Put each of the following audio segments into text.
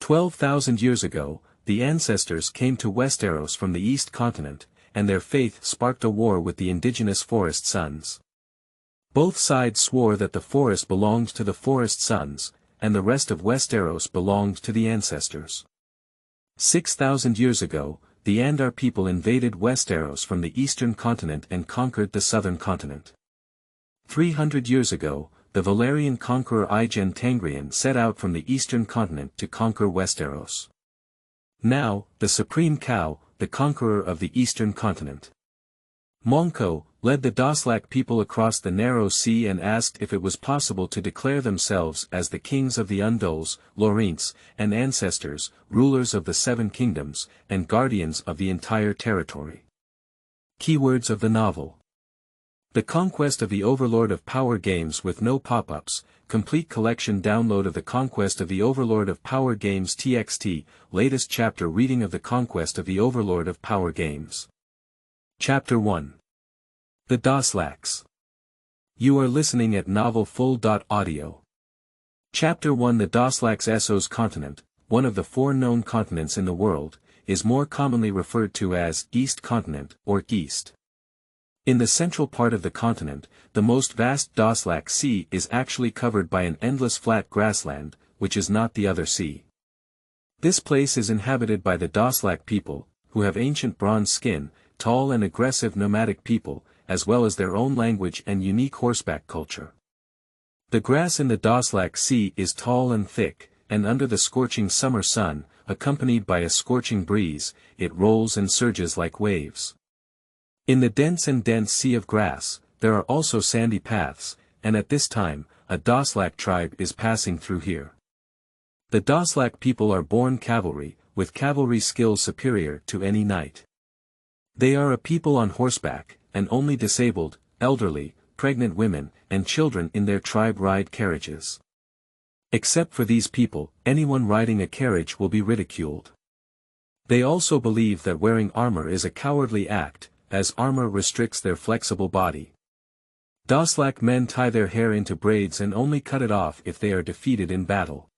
12,000 years ago, the ancestors came to Westeros from the East Continent, and their faith sparked a war with the indigenous Forest Sons. Both sides swore that the forest belonged to the Forest Sons, and the rest of Westeros belonged to the ancestors. 6,000 years ago, the Andar people invaded Westeros from the eastern continent and conquered the southern continent. 300 years ago, the Valerian conqueror Igen Tangrian set out from the eastern continent to conquer Westeros. Now, the supreme cow, the conqueror of the eastern continent, Mongkao, led the Doslak people across the narrow sea and asked if it was possible to declare themselves as the kings of the Undols, Lorents, and ancestors, rulers of the Seven Kingdoms, and guardians of the entire territory. Keywords of the novel. The Conquest of the Overlord of Power Games with no pop-ups, complete collection download of The Conquest of the Overlord of Power Games TXT, latest chapter reading of The Conquest of the Overlord of Power Games. Chapter 1. The Doslaks. You are listening at novelfull.audio. Chapter 1. The Doslaks Essos continent, one of the 4 known continents in the world, is more commonly referred to as East Continent or East. In the central part of the continent, the most vast Doslak Sea is actually covered by an endless flat grassland, which is not the other sea. This place is inhabited by the Doslak people, who have ancient bronze skin, tall and aggressive nomadic people, as well as their own language and unique horseback culture. The grass in the Doslak Sea is tall and thick, and under the scorching summer sun, accompanied by a scorching breeze, it rolls and surges like waves. In the dense sea of grass, there are also sandy paths, and at this time, a Doslak tribe is passing through here. The Doslak people are born cavalry, with cavalry skills superior to any knight. They are a people on horseback, and only disabled, elderly, pregnant women, and children in their tribe ride carriages. Except for these people, anyone riding a carriage will be ridiculed. They also believe that wearing armor is a cowardly act, as armor restricts their flexible body. Doslak men tie their hair into braids and only cut it off if they are defeated in battle.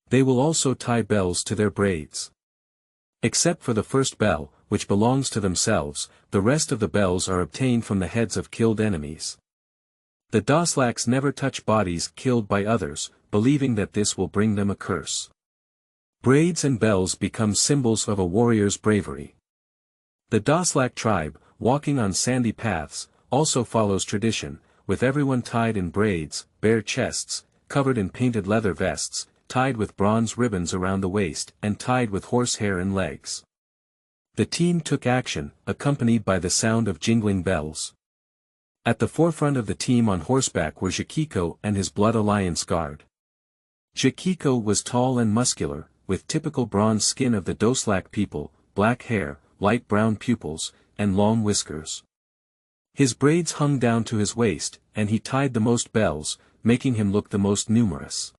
They will also tie bells to their braids. Except for the first bell, which belongs to themselves, the rest of the bells are obtained from the heads of killed enemies. The Doslaks never touch bodies killed by others, believing that this will bring them a curse. Braids and bells become symbols of a warrior's bravery. The Doslak tribe, walking on sandy paths, also follows tradition, with everyone tied in braids, bare chests, covered in painted leather vests, tied with bronze ribbons around the waist and tied with horsehair and legs. The team took action, accompanied by the sound of jingling bells. At the forefront of the team on horseback were Jekiko and his Blood Alliance guard. Jekiko was tall and muscular, with typical bronze skin of the Doslak people, black hair, light brown pupils, and long whiskers. His braids hung down to his waist, and he tied the most bells, making him look the most numerous.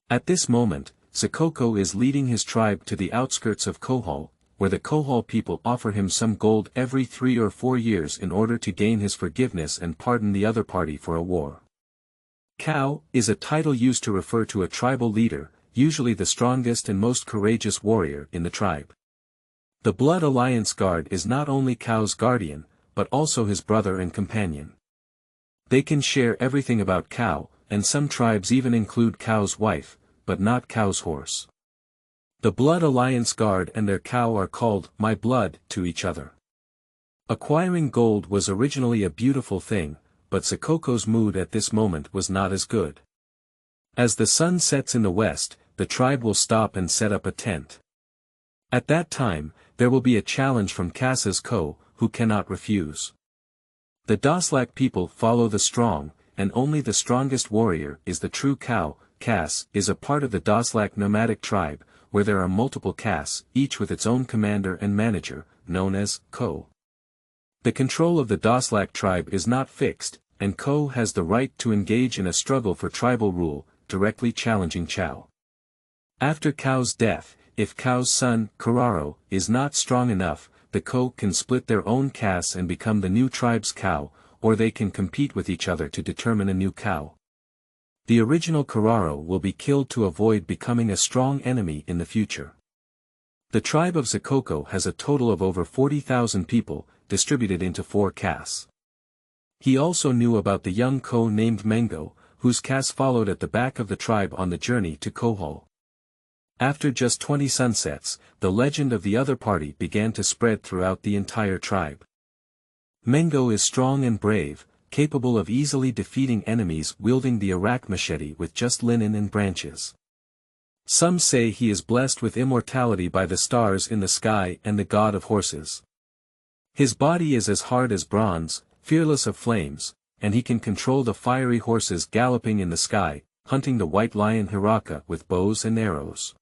At this moment, Sakoko is leading his tribe to the outskirts of Kohol, where the Kohol people offer him some gold every 3 or 4 years in order to gain his forgiveness and pardon the other party for a war. Cow is a title used to refer to a tribal leader, usually the strongest and most courageous warrior in the tribe. The Blood Alliance guard is not only Cow's guardian, but also his brother and companion. They can share everything about Cow, and some tribes even include Cow's wife, but not Cow's horse. The Blood Alliance guard and their cow are called "my blood" to each other. Acquiring gold was originally a beautiful thing, but Sakoko's mood at this moment was not as good. As the sun sets in the west, the tribe will stop and set up a tent. At that time, there will be a challenge from Cass's Ko, who cannot refuse. The Doslak people follow the strong, and only the strongest warrior is the true cow. Cass is a part of the Doslak nomadic tribe, where there are multiple Cass, each with its own commander and manager, known as Ko. The control of the Doslak tribe is not fixed, and Ko has the right to engage in a struggle for tribal rule, directly challenging Chow. After Cow's death, if Cow's son, Kararo, is not strong enough, the Ko can split their own Cass and become the new tribe's cow, or they can compete with each other to determine a new cow. The original Carraro will be killed to avoid becoming a strong enemy in the future. The tribe of Zakoko has a total of over 40,000 people, distributed into 4 castes. He also knew about the young Ko named Mengocao, whose caste followed at the back of the tribe on the journey to Kohol. After just 20 sunsets, the legend of the other party began to spread throughout the entire tribe. Mengocao is strong and brave, capable of easily defeating enemies wielding the Arak machete with just linen and branches. Some say he is blessed with immortality by the stars in the sky and the god of horses. His body is as hard as bronze, fearless of flames, and he can control the fiery horses galloping in the sky, hunting the white lion Hiraka with bows and arrows.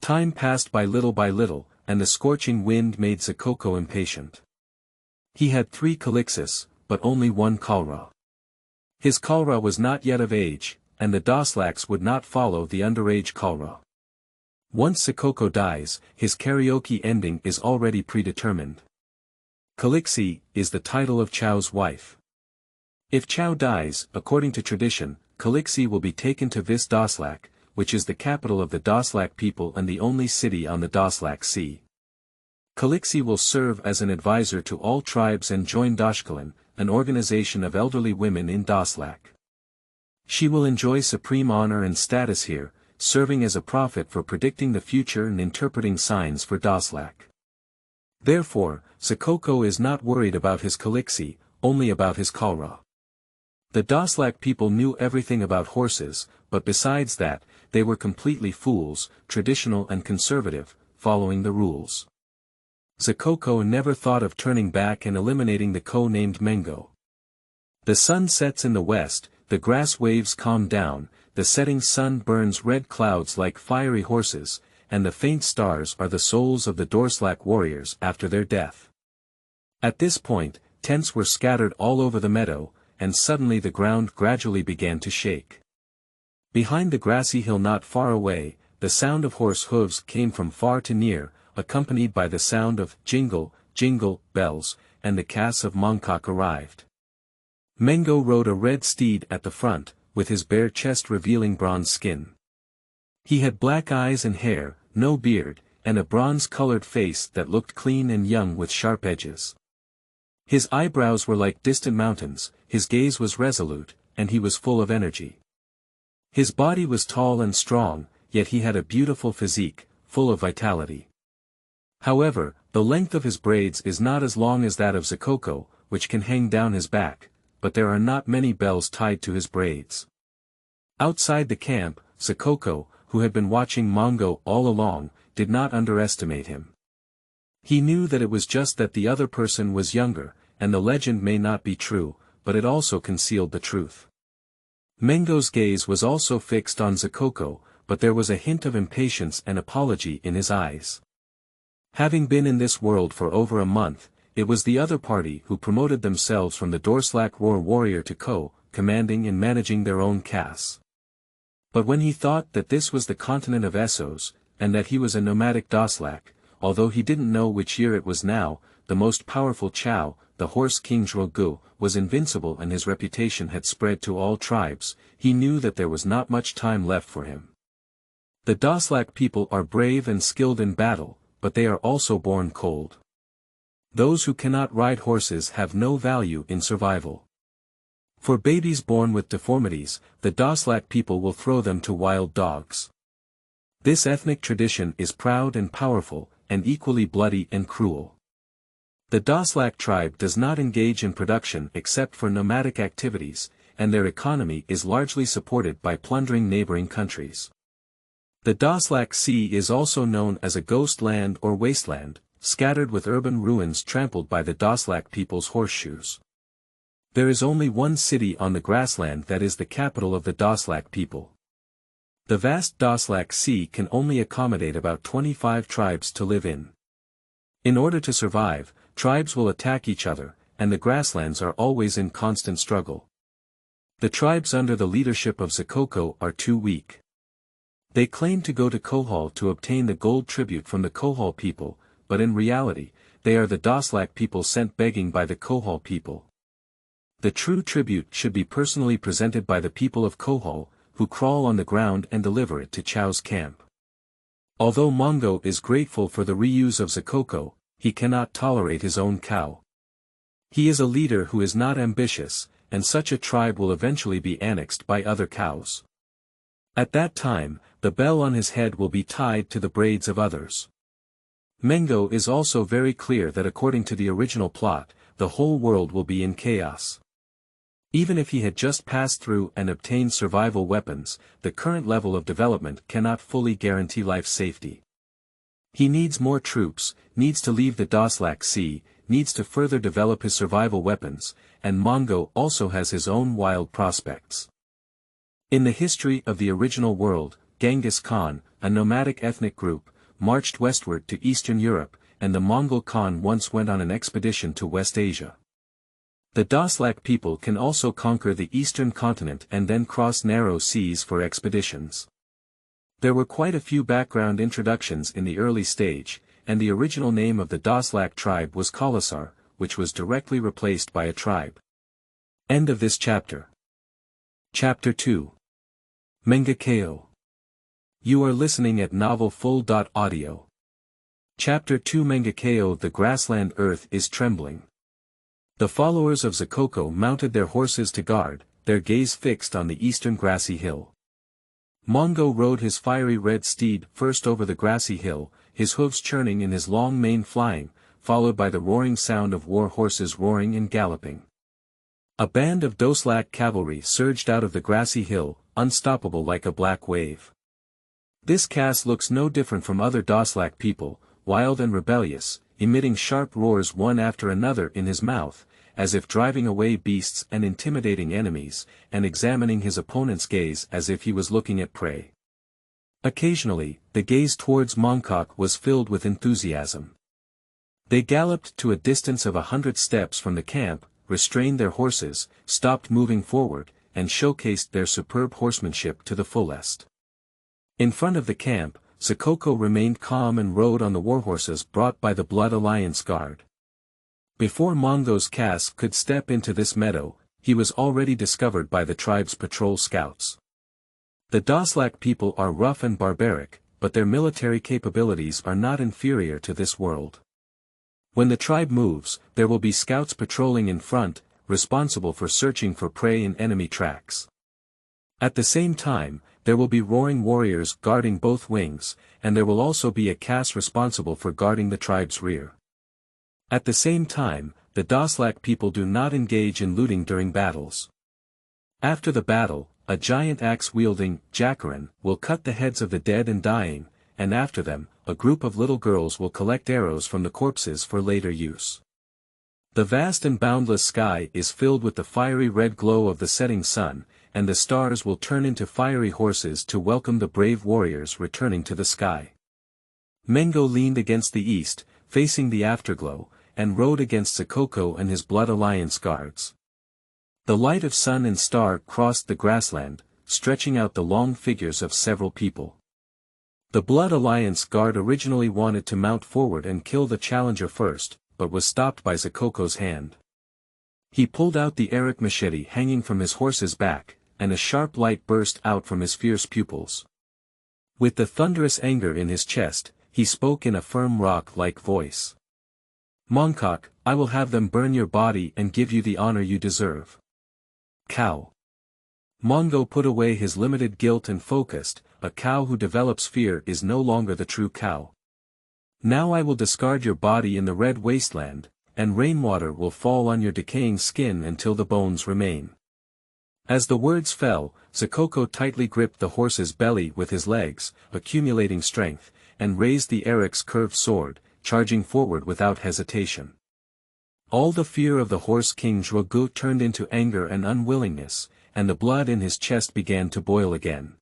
Time passed by little, and the scorching wind made Zakoko impatient. He had 3 Calixis, but only 1 Kalra. His Kalra was not yet of age, and the Doslaks would not follow the underage Kalra. Once Zakoko dies, his karaoke ending is already predetermined. Calixi is the title of Chao's wife. If Chao dies, according to tradition, Calixi will be taken to Vis Doslak, which is the capital of the Doslak people and the only city on the Doslak Sea. Calixi will serve as an advisor to all tribes and join Doshkalan, an organization of elderly women in Doslak. She will enjoy supreme honor and status here, serving as a prophet for predicting the future and interpreting signs for Doslak. Therefore, Zakoko is not worried about his Calixi, only about his Kalra. The Doslak people knew everything about horses, but besides that, they were completely fools, traditional and conservative, following the rules. Zakoko never thought of turning back and eliminating the Ko named Mengocao. The sun sets in the west, the grass waves calm down, the setting sun burns red clouds like fiery horses, and the faint stars are the souls of the Doslak warriors after their death. At this point, tents were scattered all over the meadow, and suddenly the ground gradually began to shake. Behind the grassy hill not far away, the sound of horse hooves came from far to near, accompanied by the sound of jingle, jingle, bells, and the castes of Mongkao arrived. Mengocao rode a red steed at the front, with his bare chest revealing bronze skin. He had black eyes and hair, no beard, and a bronze-colored face that looked clean and young with sharp edges. His eyebrows were like distant mountains, his gaze was resolute, and he was full of energy. His body was tall and strong, yet he had a beautiful physique, full of vitality. However, the length of his braids is not as long as that of Zakoko, which can hang down his back, but there are not many bells tied to his braids. Outside the camp, Zakoko, who had been watching Mongkao all along, did not underestimate him. He knew that it was just that the other person was younger, and the legend may not be true, but it also concealed the truth. Mengo's gaze was also fixed on Zakoko, but there was a hint of impatience and apology in his eyes. Having been in this world for over a month, it was the other party who promoted themselves from the Doslak war warrior to Ko, commanding and managing their own castes. But when he thought that this was the continent of Essos, and that he was a nomadic Doslak, although he didn't know which year it was now, the most powerful Chao, the horse king Zhuogu, was invincible and his reputation had spread to all tribes, he knew that there was not much time left for him. The Doslak people are brave and skilled in battle, but they are also born cold. Those who cannot ride horses have no value in survival. For babies born with deformities, the Doslak people will throw them to wild dogs. This ethnic tradition is proud and powerful, and equally bloody and cruel. The Doslak tribe does not engage in production except for nomadic activities, and their economy is largely supported by plundering neighboring countries. The Doslak Sea is also known as a ghost land or wasteland, scattered with urban ruins trampled by the Doslak people's horseshoes. There is only one city on the grassland that is the capital of the Doslak people. The vast Doslak Sea can only accommodate about 25 tribes to live in. In order to survive, tribes will attack each other, and the grasslands are always in constant struggle. The tribes under the leadership of Zakoko are too weak. They claim to go to Kohol to obtain the gold tribute from the Kohol people, but in reality, they are the Doslak people sent begging by the Kohol people. The true tribute should be personally presented by the people of Kohol, who crawl on the ground and deliver it to Chao's camp. Although Mongkao is grateful for the reuse of Zakoko, he cannot tolerate his own cow. He is a leader who is not ambitious, and such a tribe will eventually be annexed by other cows. At that time, the bell on his head will be tied to the braids of others. Mengocao is also very clear that according to the original plot, the whole world will be in chaos. Even if he had just passed through and obtained survival weapons, the current level of development cannot fully guarantee life safety. He needs more troops, needs to leave the Doslaks Sea, needs to further develop his survival weapons, and Mongkao also has his own wild prospects. In the history of the original world, Genghis Khan, a nomadic ethnic group, marched westward to Eastern Europe, and the Mongol Khan once went on an expedition to West Asia. The Doslak people can also conquer the eastern continent and then cross narrow seas for expeditions. There were quite a few background introductions in the early stage, and the original name of the Doslak tribe was Khalasar, which was directly replaced by a tribe. End of this chapter. Chapter 2. Mengocao. You are listening at novelfull.audio. Chapter 2. Mengocao. The grassland earth is trembling. The followers of Zakoko mounted their horses to guard, their gaze fixed on the eastern grassy hill. Mongkao rode his fiery red steed first over the grassy hill, his hooves churning and his long mane flying, followed by the roaring sound of war horses roaring and galloping. A band of Doslak cavalry surged out of the grassy hill, unstoppable like a black wave. This caste looks no different from other Doslak people, wild and rebellious, emitting sharp roars one after another in his mouth, as if driving away beasts and intimidating enemies, and examining his opponent's gaze as if he was looking at prey. Occasionally, the gaze towards Mongkao was filled with enthusiasm. They galloped to a distance of 100 steps from the camp, restrained their horses, stopped moving forward, and showcased their superb horsemanship to the fullest. In front of the camp, Zakoko remained calm and rode on the warhorses brought by the Blood Alliance Guard. Before Mongkoa's caste could step into this meadow, he was already discovered by the tribe's patrol scouts. The Doslak people are rough and barbaric, but their military capabilities are not inferior to this world. When the tribe moves, there will be scouts patrolling in front, responsible for searching for prey in enemy tracks. At the same time, there will be roaring warriors guarding both wings, and there will also be a caste responsible for guarding the tribe's rear. At the same time, the Doslak people do not engage in looting during battles. After the battle, a giant axe-wielding Jackaran will cut the heads of the dead and dying, and after them, a group of little girls will collect arrows from the corpses for later use. The vast and boundless sky is filled with the fiery red glow of the setting sun, and the stars will turn into fiery horses to welcome the brave warriors returning to the sky. Mengocao leaned against the east, facing the afterglow, and rode against Zakoko and his Blood Alliance guards. The light of sun and star crossed the grassland, stretching out the long figures of several people. The Blood Alliance guard originally wanted to mount forward and kill the challenger first, but was stopped by Zakoko's hand. He pulled out the Eric machete hanging from his horse's back, and a sharp light burst out from his fierce pupils. With the thunderous anger in his chest, he spoke in a firm rock-like voice. Mongkao, I will have them burn your body and give you the honor you deserve. Cow. Mongkao put away his limited guilt and focused, a cow who develops fear is no longer the true cow. Now I will discard your body in the red wasteland, and rainwater will fall on your decaying skin until the bones remain. As the words fell, Zakoko tightly gripped the horse's belly with his legs, accumulating strength, and raised the Eric's curved sword, charging forward without hesitation. All the fear of the horse King Drogo turned into anger and unwillingness, and the blood in his chest began to boil again.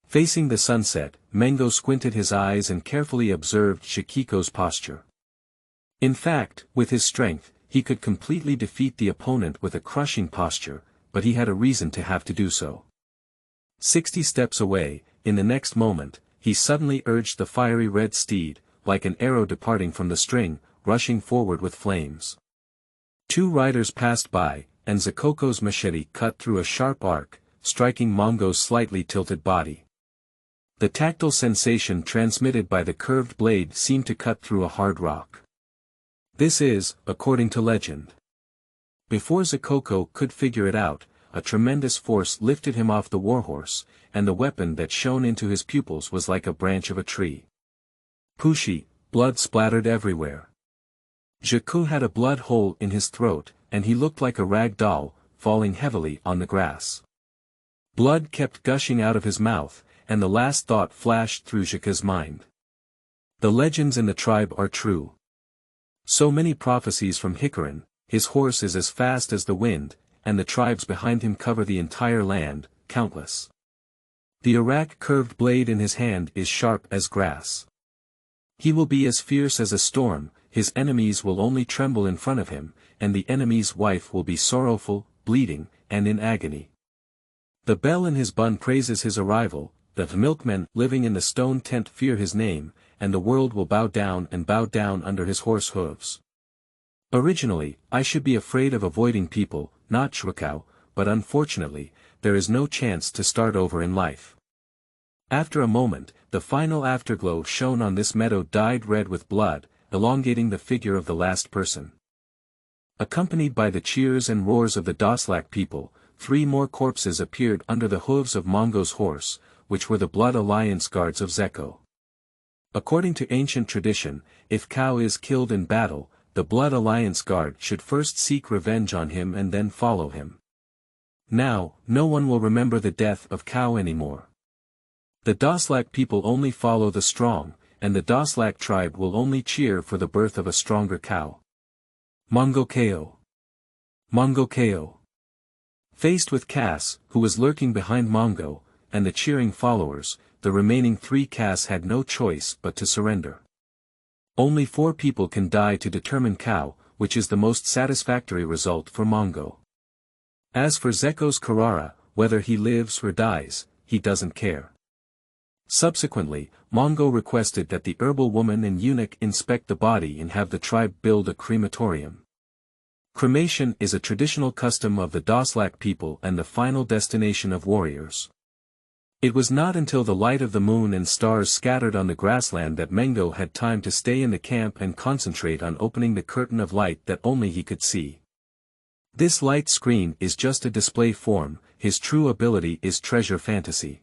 Facing the sunset, Mengocao squinted his eyes and carefully observed Shikiko's posture. In fact, with his strength, he could completely defeat the opponent with a crushing posture, but he had a reason to have to do so. 60 steps away, in the next moment, he suddenly urged the fiery red steed, like an arrow departing from the string, rushing forward with flames. 2 riders passed by, and Zakoko's machete cut through a sharp arc, striking Mongko's slightly tilted body. The tactile sensation transmitted by the curved blade seemed to cut through a hard rock. This is, according to legend. Before Zakoko could figure it out, a tremendous force lifted him off the warhorse, and the weapon that shone into his pupils was like a branch of a tree. Pushi, blood splattered everywhere. Zaku had a blood hole in his throat, and he looked like a rag doll, falling heavily on the grass. Blood kept gushing out of his mouth, and the last thought flashed through Zaku's mind. The legends in the tribe are true. So many prophecies from Hegemon, his horse is as fast as the wind, and the tribes behind him cover the entire land, countless. The Iraq curved blade in his hand is sharp as grass. He will be as fierce as a storm, his enemies will only tremble in front of him, and the enemy's wife will be sorrowful, bleeding, and in agony. The bell in his bun praises his arrival, the milkmen living in the stone tent fear his name, and the world will bow down under his horse hooves. Originally, I should be afraid of avoiding people, not Mengocao, but unfortunately, there is no chance to start over in life. After a moment, the final afterglow shone on this meadow dyed red with blood, elongating the figure of the last person. Accompanied by the cheers and roars of the Doslak people, 3 more corpses appeared under the hooves of Mongko's horse, which were the Blood Alliance guards of Zeko. According to ancient tradition, if Kao is killed in battle, the Blood Alliance guard should first seek revenge on him and then follow him. Now, no one will remember the death of Kao anymore. The Doslak people only follow the strong, and the Doslak tribe will only cheer for the birth of a stronger Kao. Mengocao. Mengocao. Faced with Cass, who was lurking behind Mongko, and the cheering followers, the remaining 3 Cass had no choice but to surrender. Only 4 people can die to determine Kao, which is the most satisfactory result for Mongko. As for Zeko's Carrara, whether he lives or dies, he doesn't care. Subsequently, Mongko requested that the herbal woman and eunuch inspect the body and have the tribe build a crematorium. Cremation is a traditional custom of the Doslak people and the final destination of warriors. It was not until the light of the moon and stars scattered on the grassland that Mengocao had time to stay in the camp and concentrate on opening the curtain of light that only he could see. This light screen is just a display form, his true ability is treasure fantasy.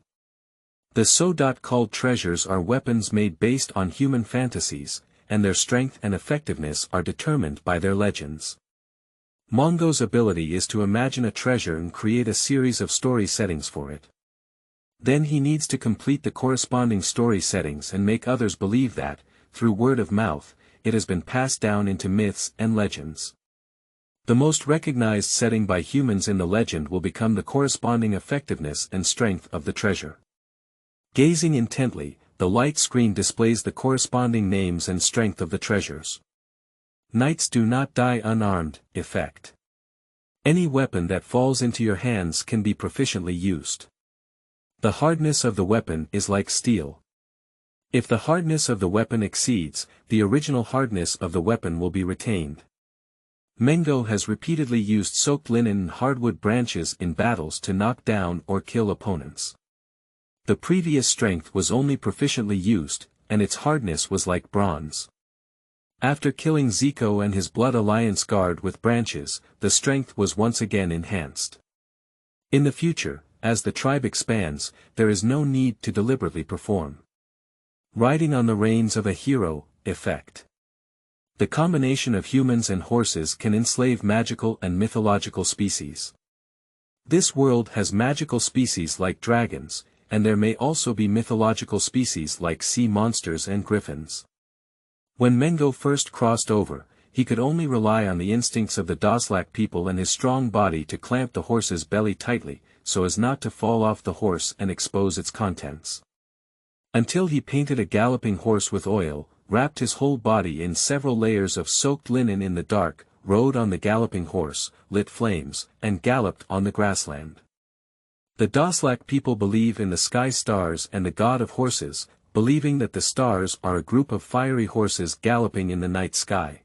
The so-called treasures are weapons made based on human fantasies, and their strength and effectiveness are determined by their legends. Mongko's ability is to imagine a treasure and create a series of story settings for it. Then he needs to complete the corresponding story settings and make others believe that, through word of mouth, it has been passed down into myths and legends. The most recognized setting by humans in the legend will become the corresponding effectiveness and strength of the treasure. Gazing intently, the light screen displays the corresponding names and strength of the treasures. Knights do not die unarmed, effect. Any weapon that falls into your hands can be proficiently used. The hardness of the weapon is like steel. If the hardness of the weapon exceeds, the original hardness of the weapon will be retained. Mengocao has repeatedly used soaked linen and hardwood branches in battles to knock down or kill opponents. The previous strength was only proficiently used, and its hardness was like bronze. After killing Zeko and his Blood Alliance guard with branches, the strength was once again enhanced. In the future, as the tribe expands, there is no need to deliberately perform. Riding on the reins of a hero, effect. The combination of humans and horses can enslave magical and mythological species. This world has magical species like dragons, and there may also be mythological species like sea monsters and griffins. When Mengocao first crossed over, he could only rely on the instincts of the Doslak people and his strong body to clamp the horse's belly tightly, so as not to fall off the horse and expose its contents. Until he painted a galloping horse with oil, wrapped his whole body in several layers of soaked linen in the dark, rode on the galloping horse, lit flames, and galloped on the grassland. The Doslak people believe in the sky stars and the god of horses, believing that the stars are a group of fiery horses galloping in the night sky.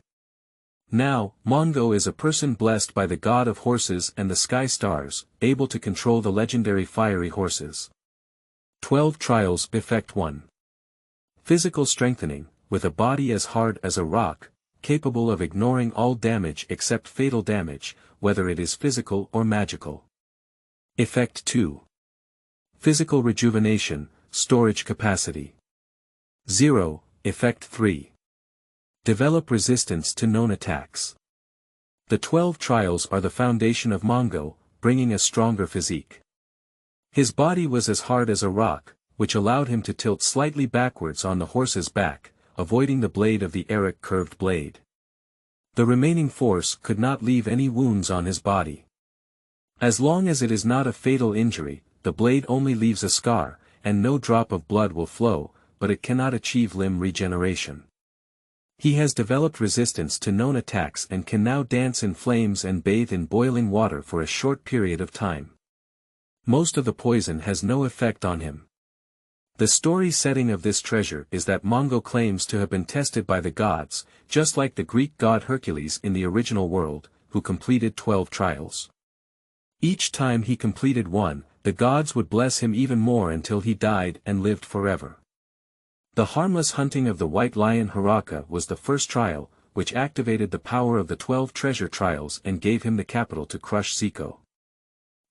Now, Mongkao is a person blessed by the god of horses and the sky stars, able to control the legendary fiery horses. 12 Trials Effect 1. Physical strengthening, with a body as hard as a rock, capable of ignoring all damage except fatal damage, whether it is physical or magical. Effect 2. Physical rejuvenation, storage capacity. 0. Effect 3. Develop resistance to known attacks. The 12 trials are the foundation of Mongkao, bringing a stronger physique. His body was as hard as a rock, which allowed him to tilt slightly backwards on the horse's back, avoiding the blade of the Eric curved blade. The remaining force could not leave any wounds on his body. As long as it is not a fatal injury, the blade only leaves a scar, and no drop of blood will flow, but it cannot achieve limb regeneration. He has developed resistance to known attacks and can now dance in flames and bathe in boiling water for a short period of time. Most of the poison has no effect on him. The story setting of this treasure is that Mongkao claims to have been tested by the gods, just like the Greek god Hercules in the original world, who completed 12 trials. Each time he completed one, the gods would bless him even more until he died and lived forever. The harmless hunting of the white lion Haraka was the first trial, which activated the power of the 12 treasure trials and gave him the capital to crush Zico.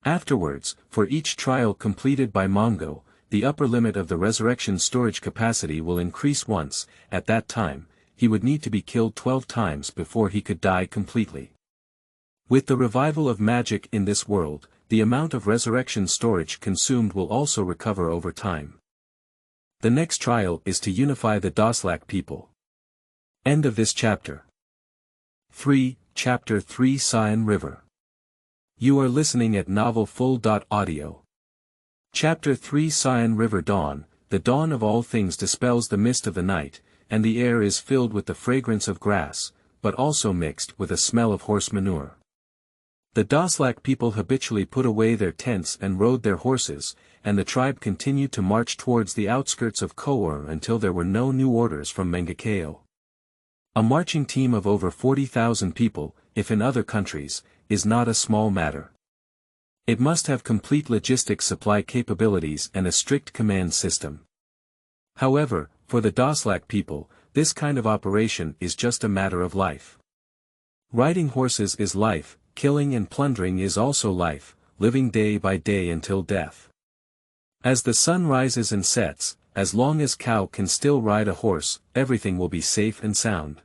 Afterwards, for each trial completed by Mongkao, the upper limit of the resurrection storage capacity will increase once. At that time, he would need to be killed 12 times before he could die completely. With the revival of magic in this world, the amount of resurrection storage consumed will also recover over time. The next trial is to unify the Doslak people. End of this chapter. 3. Chapter 3 Sion River. You are listening at novelfull.audio. Chapter 3 Sion River Dawn. The dawn of all things dispels the mist of the night, and the air is filled with the fragrance of grass, but also mixed with a smell of horse manure. The Doslak people habitually put away their tents and rode their horses, and the tribe continued to march towards the outskirts of Kohol until there were no new orders from Mengocao. A marching team of over 40,000 people, if in other countries, is not a small matter. It must have complete logistic supply capabilities and a strict command system. However, for the Doslak people, this kind of operation is just a matter of life. Riding horses is life, killing and plundering is also life, living day by day until death. As the sun rises and sets, as long as cow can still ride a horse, everything will be safe and sound.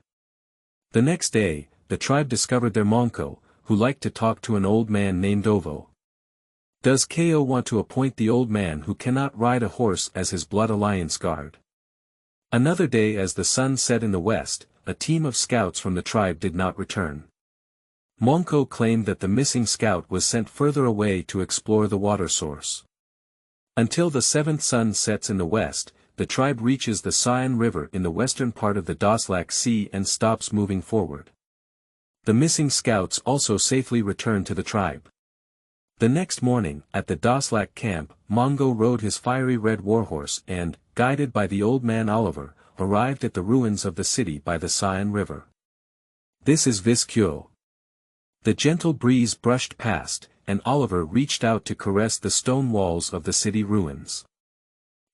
The next day, the tribe discovered their Mongkao, who liked to talk to an old man named Ovo. Does Ko want to appoint the old man who cannot ride a horse as his blood alliance guard? Another day as the sun set in the west, a team of scouts from the tribe did not return. Mongkao claimed that the missing scout was sent further away to explore the water source. Until the seventh sun sets in the west, the tribe reaches the Sion River in the western part of the Doslaks Sea and stops moving forward. The missing scouts also safely return to the tribe. The next morning, at the Doslak camp, Mongkao rode his fiery red warhorse and, guided by the old man Oliver, arrived at the ruins of the city by the Sion River. This is Westeros. The gentle breeze brushed past, and Oliver reached out to caress the stone walls of the city ruins.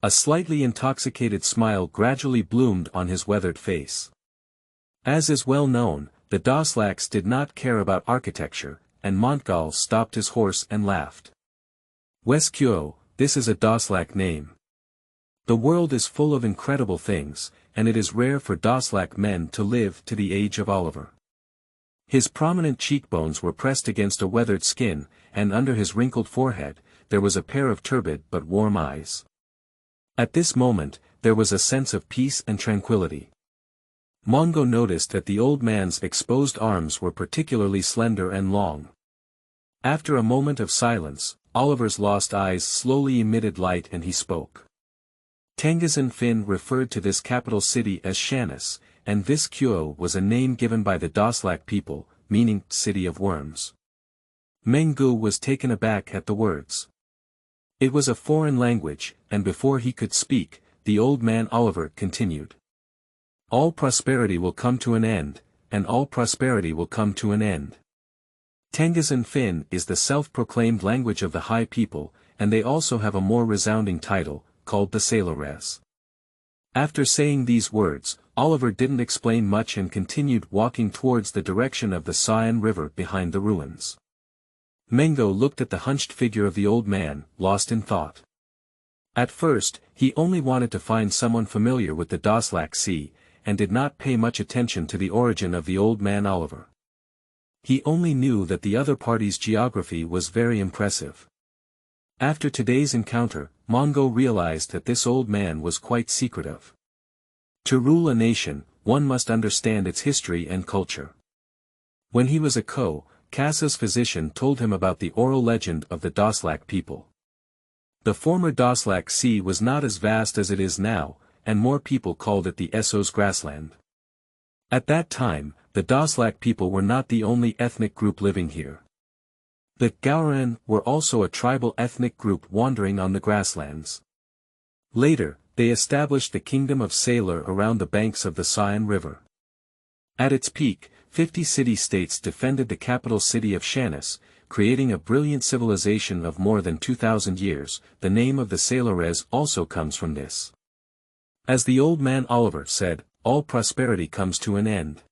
A slightly intoxicated smile gradually bloomed on his weathered face. As is well known, the Doslaks did not care about architecture, and Mongkao stopped his horse and laughed. Westeros, this is a Doslak name. The world is full of incredible things, and it is rare for Doslak men to live to the age of Oliver. His prominent cheekbones were pressed against a weathered skin, and under his wrinkled forehead, there was a pair of turbid but warm eyes. At this moment, there was a sense of peace and tranquility. Mongkao noticed that the old man's exposed arms were particularly slender and long. After a moment of silence, Oliver's lost eyes slowly emitted light and he spoke. Tangazin Fin referred to this capital city as Shannis, and Westeros was a name given by the Doslak people, meaning city of worms. Mengocao was taken aback at the words. It was a foreign language, and before he could speak, the old man Oliver continued. All prosperity will come to an end, and all prosperity will come to an end. Tangazan Fin is the self-proclaimed language of the High People, and they also have a more resounding title, called the Salores. After saying these words, Oliver didn't explain much and continued walking towards the direction of the Sion River behind the ruins. Mengo looked at the hunched figure of the old man, lost in thought. At first, he only wanted to find someone familiar with the Doslak Sea, and did not pay much attention to the origin of the old man Oliver. He only knew that the other party's geography was very impressive. After today's encounter, Mongo realized that this old man was quite secretive. To rule a nation, one must understand its history and culture. When he was a Casa's physician told him about the oral legend of the Doslak people. The former Doslak Sea was not as vast as it is now, and more people called it the Essos grassland. At that time, the Doslak people were not the only ethnic group living here. The Gauran were also a tribal ethnic group wandering on the grasslands. Later, they established the kingdom of Sailor around the banks of the Sion River. At its peak, 50 city-states defended the capital city of Shannis, creating a brilliant civilization of more than 2,000 years. The name of the Salores also comes from this. As the old man Oliver said, all prosperity comes to an end.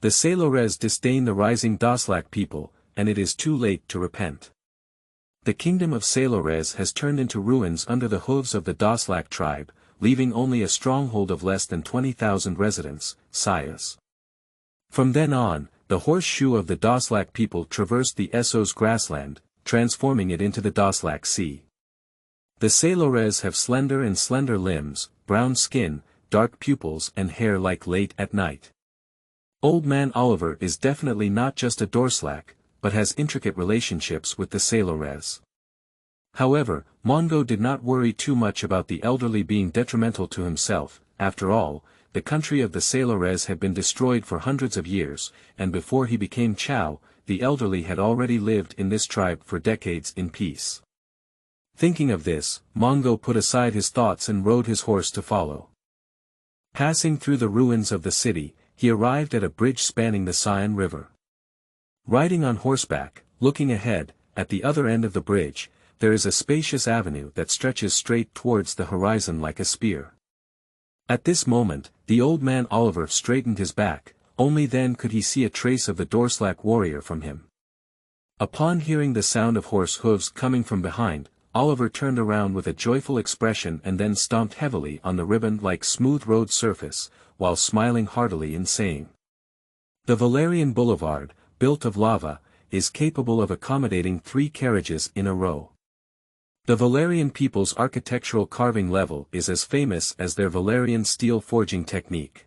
The Salores disdain the rising Doslak people, and it is too late to repent. The kingdom of Salores has turned into ruins under the hooves of the Doslak tribe, leaving only a stronghold of less than 20,000 residents, Sayas. From then on, the horseshoe of the Doslak people traversed the Essos grassland, transforming it into the Doslak Sea. The Salores have slender limbs, brown skin, dark pupils and hair like late at night. Old man Oliver is definitely not just a Doslak, but has intricate relationships with the Salores. However, Mongo did not worry too much about the elderly being detrimental to himself. After all, the country of the Salores had been destroyed for hundreds of years, and before he became Chow, the elderly had already lived in this tribe for decades in peace. Thinking of this, Mongo put aside his thoughts and rode his horse to follow. Passing through the ruins of the city, he arrived at a bridge spanning the Sion River. Riding on horseback, looking ahead, at the other end of the bridge, there is a spacious avenue that stretches straight towards the horizon like a spear. At this moment, the old man Oliver straightened his back, only then could he see a trace of the Doslak warrior from him. Upon hearing the sound of horse hooves coming from behind, Oliver turned around with a joyful expression and then stomped heavily on the ribbon-like smooth road surface, while smiling heartily and saying, "The Valerian Boulevard, built of lava, is capable of accommodating 3 carriages in a row. The Valerian people's architectural carving level is as famous as their Valerian steel forging technique."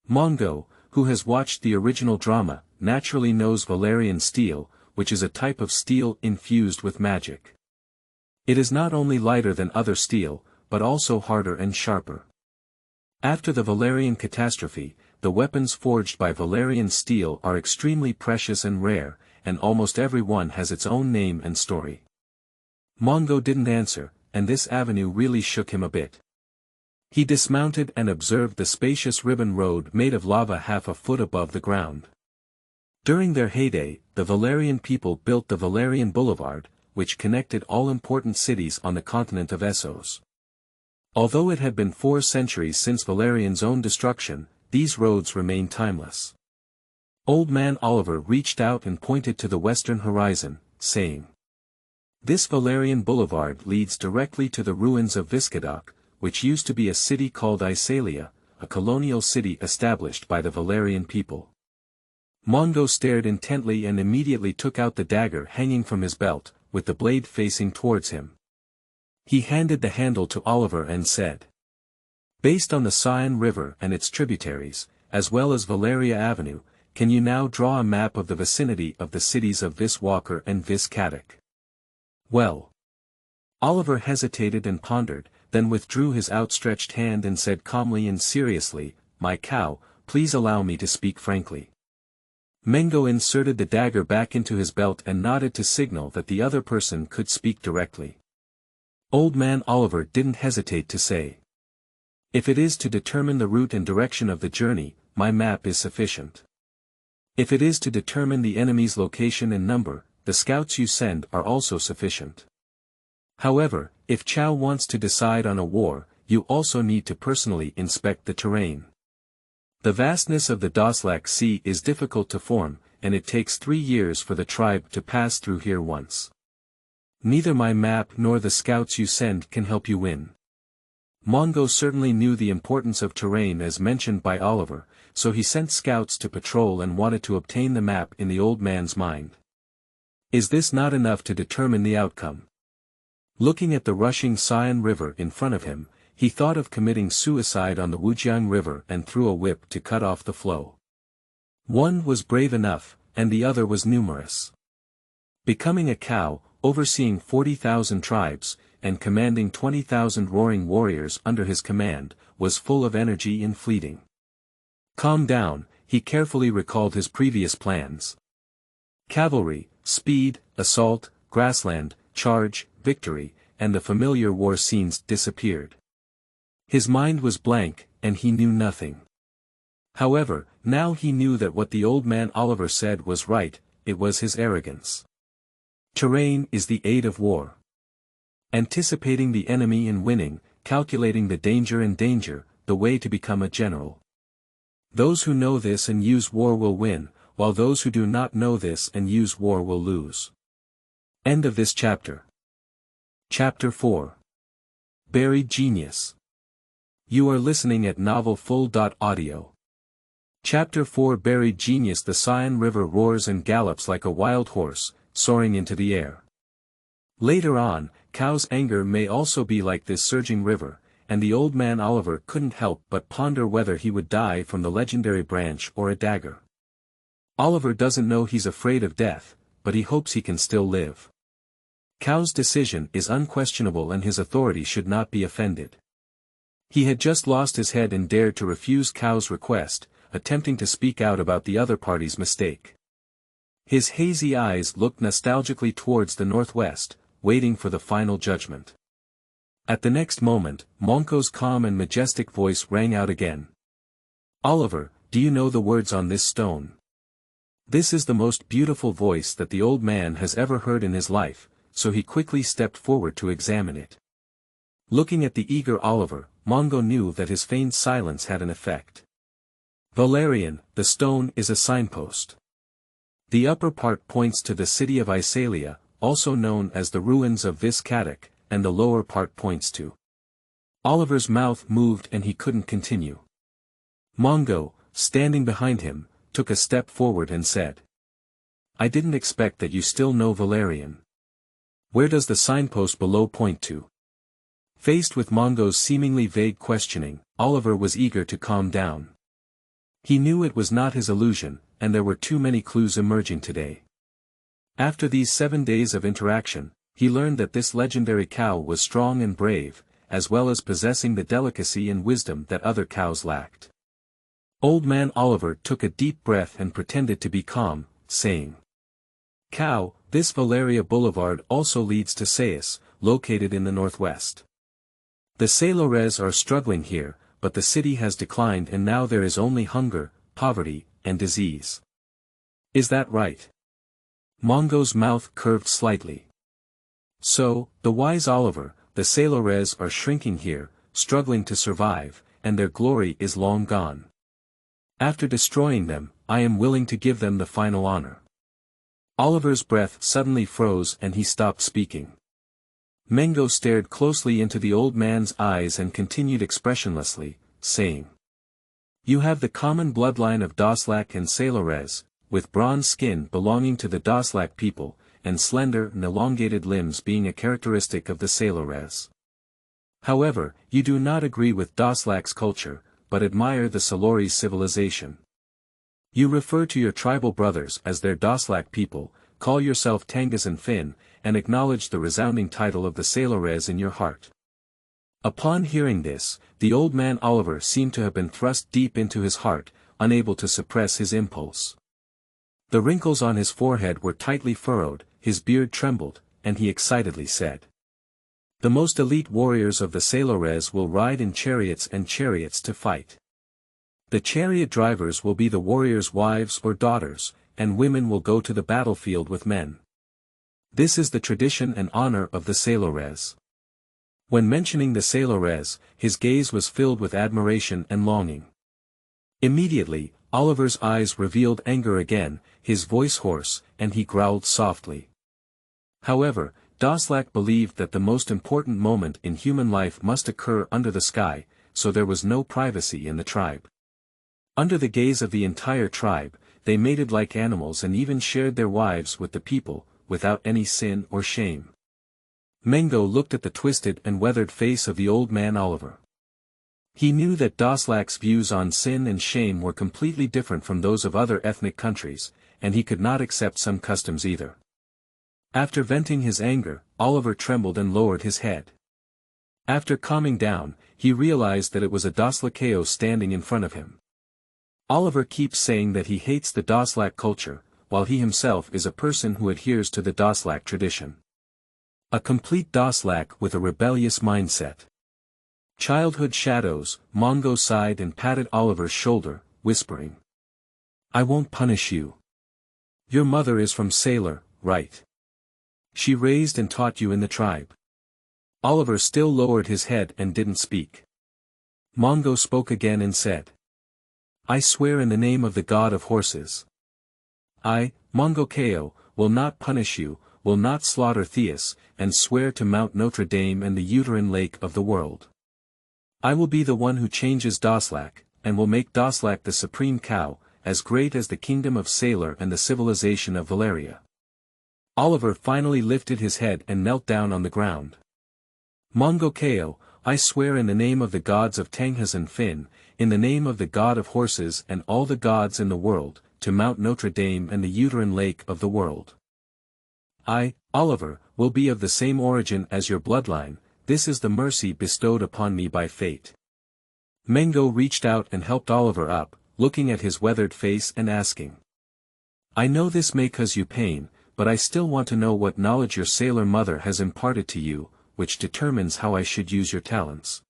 Mongo, who has watched the original drama, naturally knows Valerian steel, which is a type of steel infused with magic. It is not only lighter than other steel, but also harder and sharper. After the Valerian catastrophe, the weapons forged by Valerian steel are extremely precious and rare, and almost every one has its own name and story. Mongo didn't answer, and this avenue really shook him a bit. He dismounted and observed the spacious ribbon road made of lava half a foot above the ground. During their heyday, the Valerian people built the Valerian Boulevard, which connected all important cities on the continent of Essos. Although it had been 4 centuries since Valerian's own destruction, these roads remain timeless. Old man Oliver reached out and pointed to the western horizon, saying, "This Valerian Boulevard leads directly to the ruins of Viscadok, which used to be a city called Isalia, a colonial city established by the Valerian people." Mongo stared intently and immediately took out the dagger hanging from his belt, with the blade facing towards him. He handed the handle to Oliver and said, "Based on the Sion River and its tributaries, as well as Valeria Avenue, can you now draw a map of the vicinity of the cities of Viswalker and Viscadok?" "Well." Oliver hesitated and pondered, then withdrew his outstretched hand and said calmly and seriously, "My cow, please allow me to speak frankly." Mengo inserted the dagger back into his belt and nodded to signal that the other person could speak directly. Old man Oliver didn't hesitate to say, "If it is to determine the route and direction of the journey, my map is sufficient. If it is to determine the enemy's location and number, the scouts you send are also sufficient. However, if Chow wants to decide on a war, you also need to personally inspect the terrain. The vastness of the Doslaks Sea is difficult to form, and it takes 3 years for the tribe to pass through here once. Neither my map nor the scouts you send can help you win. Mongkao certainly knew the importance of terrain as mentioned by Oliver, so he sent scouts to patrol and wanted to obtain the map in the old man's mind. Is this not enough to determine the outcome? Looking at the rushing Xian River in front of him, he thought of committing suicide on the Wujiang River and threw a whip to cut off the flow. One was brave enough, and the other was numerous. Becoming a cow, overseeing 40,000 tribes, and commanding 20,000 roaring warriors under his command, was full of energy and fleeting. Calm down, he carefully recalled his previous plans. Cavalry, speed, assault, grassland, charge, victory, and the familiar war scenes disappeared. His mind was blank, and he knew nothing. However, now he knew that what the old man Oliver said was right, it was his arrogance. Terrain is the aid of war. Anticipating the enemy and winning, calculating the danger, the way to become a general. Those who know this and use war will win, while those who do not know this and use war will lose. End of this chapter. Chapter 4. Buried Genius. You are listening at novelfull.audio. Chapter 4. Buried Genius. The Xian River roars and gallops like a wild horse, soaring into the air. Later on, Cao's anger may also be like this surging river, and the old man Oliver couldn't help but ponder whether he would die from the legendary branch or a dagger. Oliver doesn't know he's afraid of death, but he hopes he can still live. Cao's decision is unquestionable and his authority should not be offended. He had just lost his head and dared to refuse Cao's request, attempting to speak out about the other party's mistake. His hazy eyes looked nostalgically towards the northwest, waiting for the final judgment. At the next moment, Mongkao's calm and majestic voice rang out again. Oliver, do you know the words on this stone? This is the most beautiful voice that the old man has ever heard in his life, so he quickly stepped forward to examine it. Looking at the eager Oliver, Mongkao knew that his feigned silence had an effect. Valerian, the stone is a signpost. The upper part points to the city of Isalia, also known as the ruins of Viscatic, and the lower part points to. Oliver's mouth moved and he couldn't continue. Mongkao, standing behind him, took a step forward and said. I didn't expect that you still know Valerian. Where does the signpost below point to? Faced with Mongkao's seemingly vague questioning, Oliver was eager to calm down. He knew it was not his illusion, and there were too many clues emerging today. After these 7 days of interaction, he learned that this legendary cow was strong and brave, as well as possessing the delicacy and wisdom that other cows lacked. Old man Oliver took a deep breath and pretended to be calm, saying. Cow, this Valeria Boulevard also leads to Sais, located in the northwest. The Salores are struggling here, but the city has declined and now there is only hunger, poverty, and disease. Is that right? Mongkao's mouth curved slightly. So, the wise Oliver, the Salores are shrinking here, struggling to survive, and their glory is long gone. After destroying them, I am willing to give them the final honor. Oliver's breath suddenly froze and he stopped speaking. Mengocao stared closely into the old man's eyes and continued expressionlessly, saying. You have the common bloodline of Doslak and Salores, with bronze skin belonging to the Doslak people, and slender and elongated limbs being a characteristic of the Salores. However, you do not agree with Doslak's culture, but admire the Salores civilization. You refer to your tribal brothers as their Doslak people, call yourself Tangas and Finn, and acknowledge the resounding title of the Salores in your heart. Upon hearing this, the old man Oliver seemed to have been thrust deep into his heart, unable to suppress his impulse. The wrinkles on his forehead were tightly furrowed, his beard trembled, and he excitedly said. The most elite warriors of the Salores will ride in chariots and chariots to fight. The chariot drivers will be the warriors' wives or daughters, and women will go to the battlefield with men. This is the tradition and honor of the Sailores. When mentioning the Sailores, his gaze was filled with admiration and longing. Immediately, Oliver's eyes revealed anger again, his voice hoarse, and he growled softly. However, Doslak believed that the most important moment in human life must occur under the sky, so there was no privacy in the tribe. Under the gaze of the entire tribe, they mated like animals and even shared their wives with the people, without any sin or shame. Mengocao looked at the twisted and weathered face of the old man Oliver. He knew that Doslak's views on sin and shame were completely different from those of other ethnic countries, and he could not accept some customs either. After venting his anger, Oliver trembled and lowered his head. After calming down, he realized that it was a Doslakeo standing in front of him. Oliver keeps saying that he hates the Doslak culture, while he himself is a person who adheres to the Doslak tradition. A complete Doslak with a rebellious mindset. Childhood shadows, Mongkao sighed and patted Oliver's shoulder, whispering. I won't punish you. Your mother is from Sailor, right? She raised and taught you in the tribe. Oliver still lowered his head and didn't speak. Mongkao spoke again and said. I swear in the name of the god of horses. I, Mengocao, will not punish you, will not slaughter Theus, and swear to Mount Notre Dame and the uterine lake of the world. I will be the one who changes Doslak, and will make Doslak the supreme cow, as great as the kingdom of Sailor and the civilization of Valeria. Oliver finally lifted his head and knelt down on the ground. Mengocao, I swear in the name of the gods of Tanghas and Finn, in the name of the god of horses and all the gods in the world, to Mount Notre Dame and the uterine lake of the world. I, Oliver, will be of the same origin as your bloodline, this is the mercy bestowed upon me by fate. Mengocao reached out and helped Oliver up, looking at his weathered face and asking. I know this may cause you pain, but I still want to know what knowledge your sailor mother has imparted to you, which determines how I should use your talents.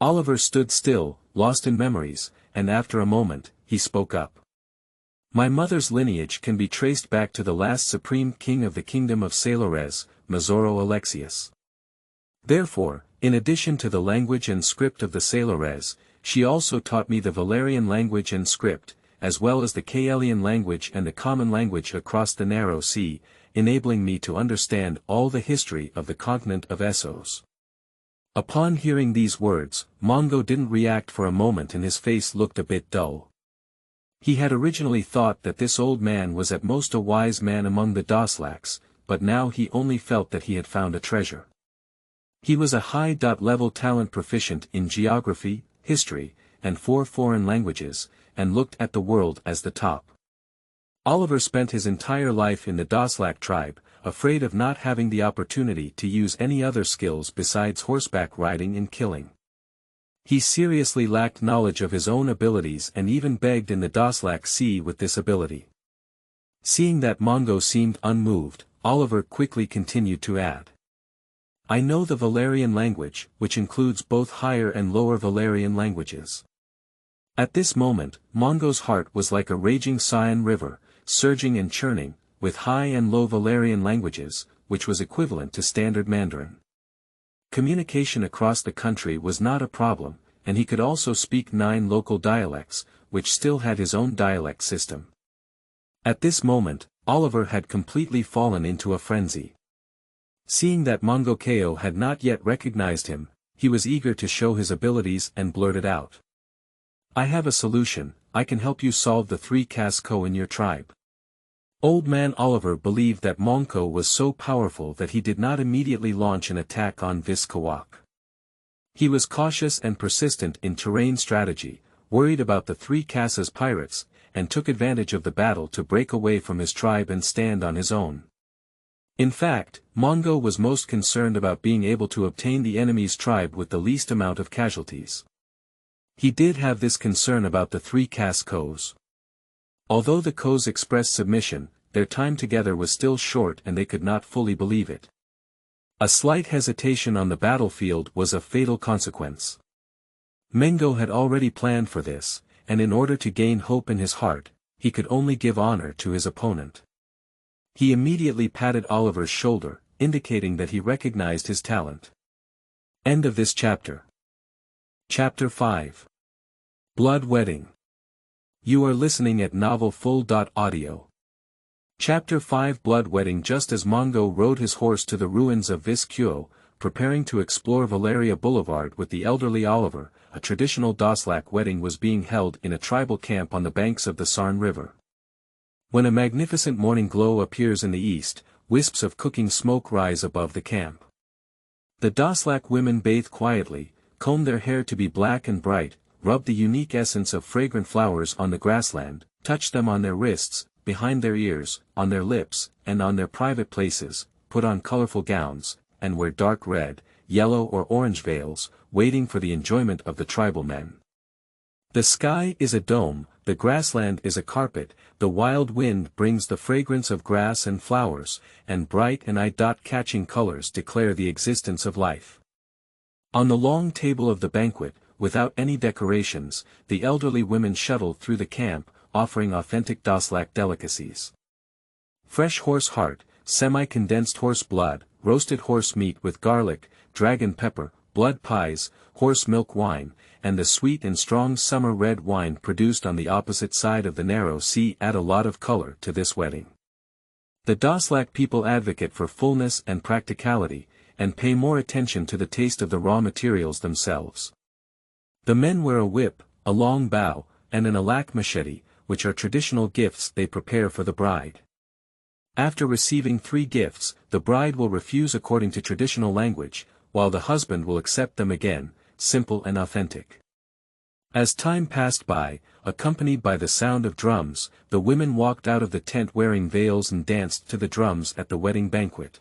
Oliver stood still, lost in memories, and after a moment, he spoke up. My mother's lineage can be traced back to the last supreme king of the kingdom of Sailores, Mazoro Alexius. Therefore, in addition to the language and script of the Sailores, she also taught me the Valerian language and script, as well as the Kaelian language and the common language across the narrow sea, enabling me to understand all the history of the continent of Essos. Upon hearing these words, Mongkao didn't react for a moment and his face looked a bit dull. He had originally thought that this old man was at most a wise man among the Doslaks, but now he only felt that he had found a treasure. He was a high-level talent proficient in geography, history, and 4 foreign languages, and looked at the world as the top. Oliver spent his entire life in the Doslak tribe, afraid of not having the opportunity to use any other skills besides horseback riding and killing. He seriously lacked knowledge of his own abilities and even begged in the Doslak Sea with this ability. Seeing that Mongkao seemed unmoved, Oliver quickly continued to add. I know the Valerian language, which includes both higher and lower Valerian languages. At this moment, Mongkao's heart was like a raging Sion river, surging and churning, with high and low Valerian languages, which was equivalent to standard Mandarin. Communication across the country was not a problem, and he could also speak 9 local dialects, which still had his own dialect system. At this moment, Oliver had completely fallen into a frenzy. Seeing that Mengocao had not yet recognized him, he was eager to show his abilities and blurted out. I have a solution, I can help you solve the 3 Casco in your tribe. Old man Oliver believed that Mongkao was so powerful that he did not immediately launch an attack on Viskawak. He was cautious and persistent in terrain strategy, worried about the 3 Casas pirates, and took advantage of the battle to break away from his tribe and stand on his own. In fact, Mongkao was most concerned about being able to obtain the enemy's tribe with the least amount of casualties. He did have this concern about the 3 Cascos. Although the Kos expressed submission, their time together was still short and they could not fully believe it. A slight hesitation on the battlefield was of fatal consequence. Mengocao had already planned for this, and in order to gain hope in his heart, he could only give honor to his opponent. He immediately patted Oliver's shoulder, indicating that he recognized his talent. End of this chapter. Chapter 5. Blood Wedding. You are listening at novelfull.audio. Chapter 5 Blood Wedding. Just as Mongkao rode his horse to the ruins of Vistcuo, preparing to explore Valeria Boulevard with the elderly Oliver, a traditional Doslak wedding was being held in a tribal camp on the banks of the Sarn River. When a magnificent morning glow appears in the east, wisps of cooking smoke rise above the camp. The Doslak women bathe quietly, comb their hair to be black and bright, rub the unique essence of fragrant flowers on the grassland, touch them on their wrists, behind their ears, on their lips, and on their private places, put on colorful gowns, and wear dark red, yellow or orange veils, waiting for the enjoyment of the tribal men. The sky is a dome, the grassland is a carpet, the wild wind brings the fragrance of grass and flowers, and bright and eye-catching colors declare the existence of life. On the long table of the banquet, without any decorations, the elderly women shuttled through the camp, offering authentic Doslak delicacies. Fresh horse heart, semi-condensed horse blood, roasted horse meat with garlic, dragon pepper, blood pies, horse milk wine, and the sweet and strong summer red wine produced on the opposite side of the narrow sea add a lot of color to this wedding. The Doslak people advocate for fullness and practicality, and pay more attention to the taste of the raw materials themselves. The men wear a whip, a long bow, and an alak machete, which are traditional gifts they prepare for the bride. After receiving 3 gifts, the bride will refuse according to traditional language, while the husband will accept them again, simple and authentic. As time passed by, accompanied by the sound of drums, the women walked out of the tent wearing veils and danced to the drums at the wedding banquet.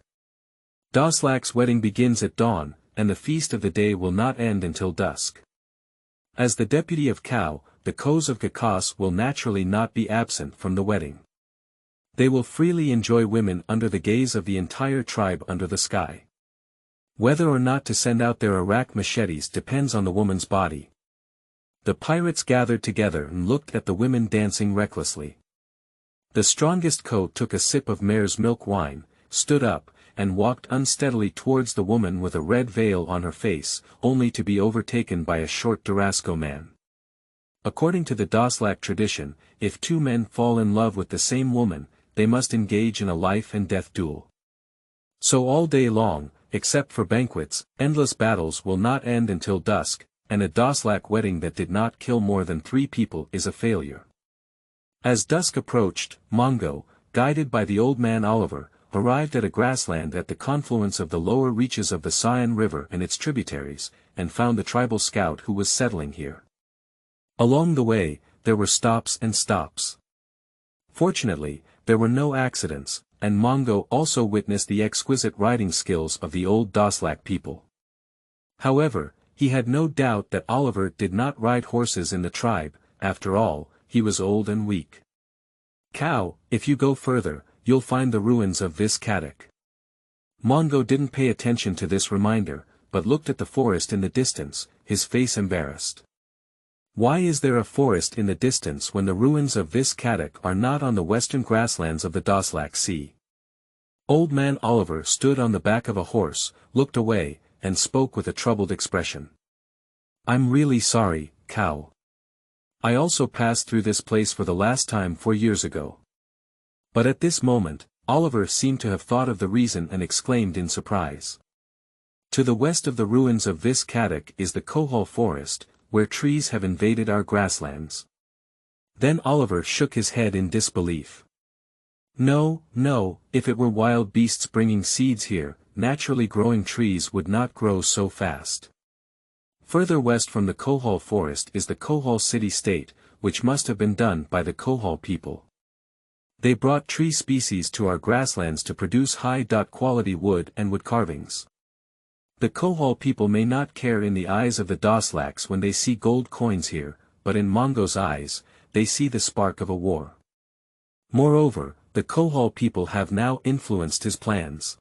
Doslak's wedding begins at dawn, and the feast of the day will not end until dusk. As the deputy of Kao, the Kos of Kakos will naturally not be absent from the wedding. They will freely enjoy women under the gaze of the entire tribe under the sky. Whether or not to send out their arak machetes depends on the woman's body. The pirates gathered together and looked at the women dancing recklessly. The strongest Ko took a sip of mare's milk wine, stood up, and walked unsteadily towards the woman with a red veil on her face, only to be overtaken by a short Durasco man. According to the Doslak tradition, if 2 men fall in love with the same woman, they must engage in a life and death duel. So all day long, except for banquets, endless battles will not end until dusk, and a Doslak wedding that did not kill more than 3 people is a failure. As dusk approached, Mongkao, guided by the old man Oliver, arrived at a grassland at the confluence of the lower reaches of the Sarn River and its tributaries, and found the tribal scout who was settling here. Along the way, there were stops and stops. Fortunately, there were no accidents, and Mongkao also witnessed the exquisite riding skills of the old Doslak people. However, he had no doubt that Oliver did not ride horses in the tribe. After all, he was old and weak. Cow, if you go further, you'll find the ruins of Vistcuo. Mongkao didn't pay attention to this reminder, but looked at the forest in the distance, his face embarrassed. Why is there a forest in the distance when the ruins of Vistcuo are not on the western grasslands of the Doslak Sea? Old man Oliver stood on the back of a horse, looked away, and spoke with a troubled expression. I'm really sorry, Cow. I also passed through this place for the last time 4 years ago. But at this moment, Oliver seemed to have thought of the reason and exclaimed in surprise. To the west of the ruins of Vistcuo is the Kohol forest, where trees have invaded our grasslands. Then Oliver shook his head in disbelief. No, if it were wild beasts bringing seeds here, naturally growing trees would not grow so fast. Further west from the Kohol forest is the Kohol city-state, which must have been done by the Kohol people. They brought tree species to our grasslands to produce high-quality wood and wood carvings. The Kohol people may not care in the eyes of the Doslaks when they see gold coins here, but in Mongkao's eyes, they see the spark of a war. Moreover, the Kohol people have now influenced his plans.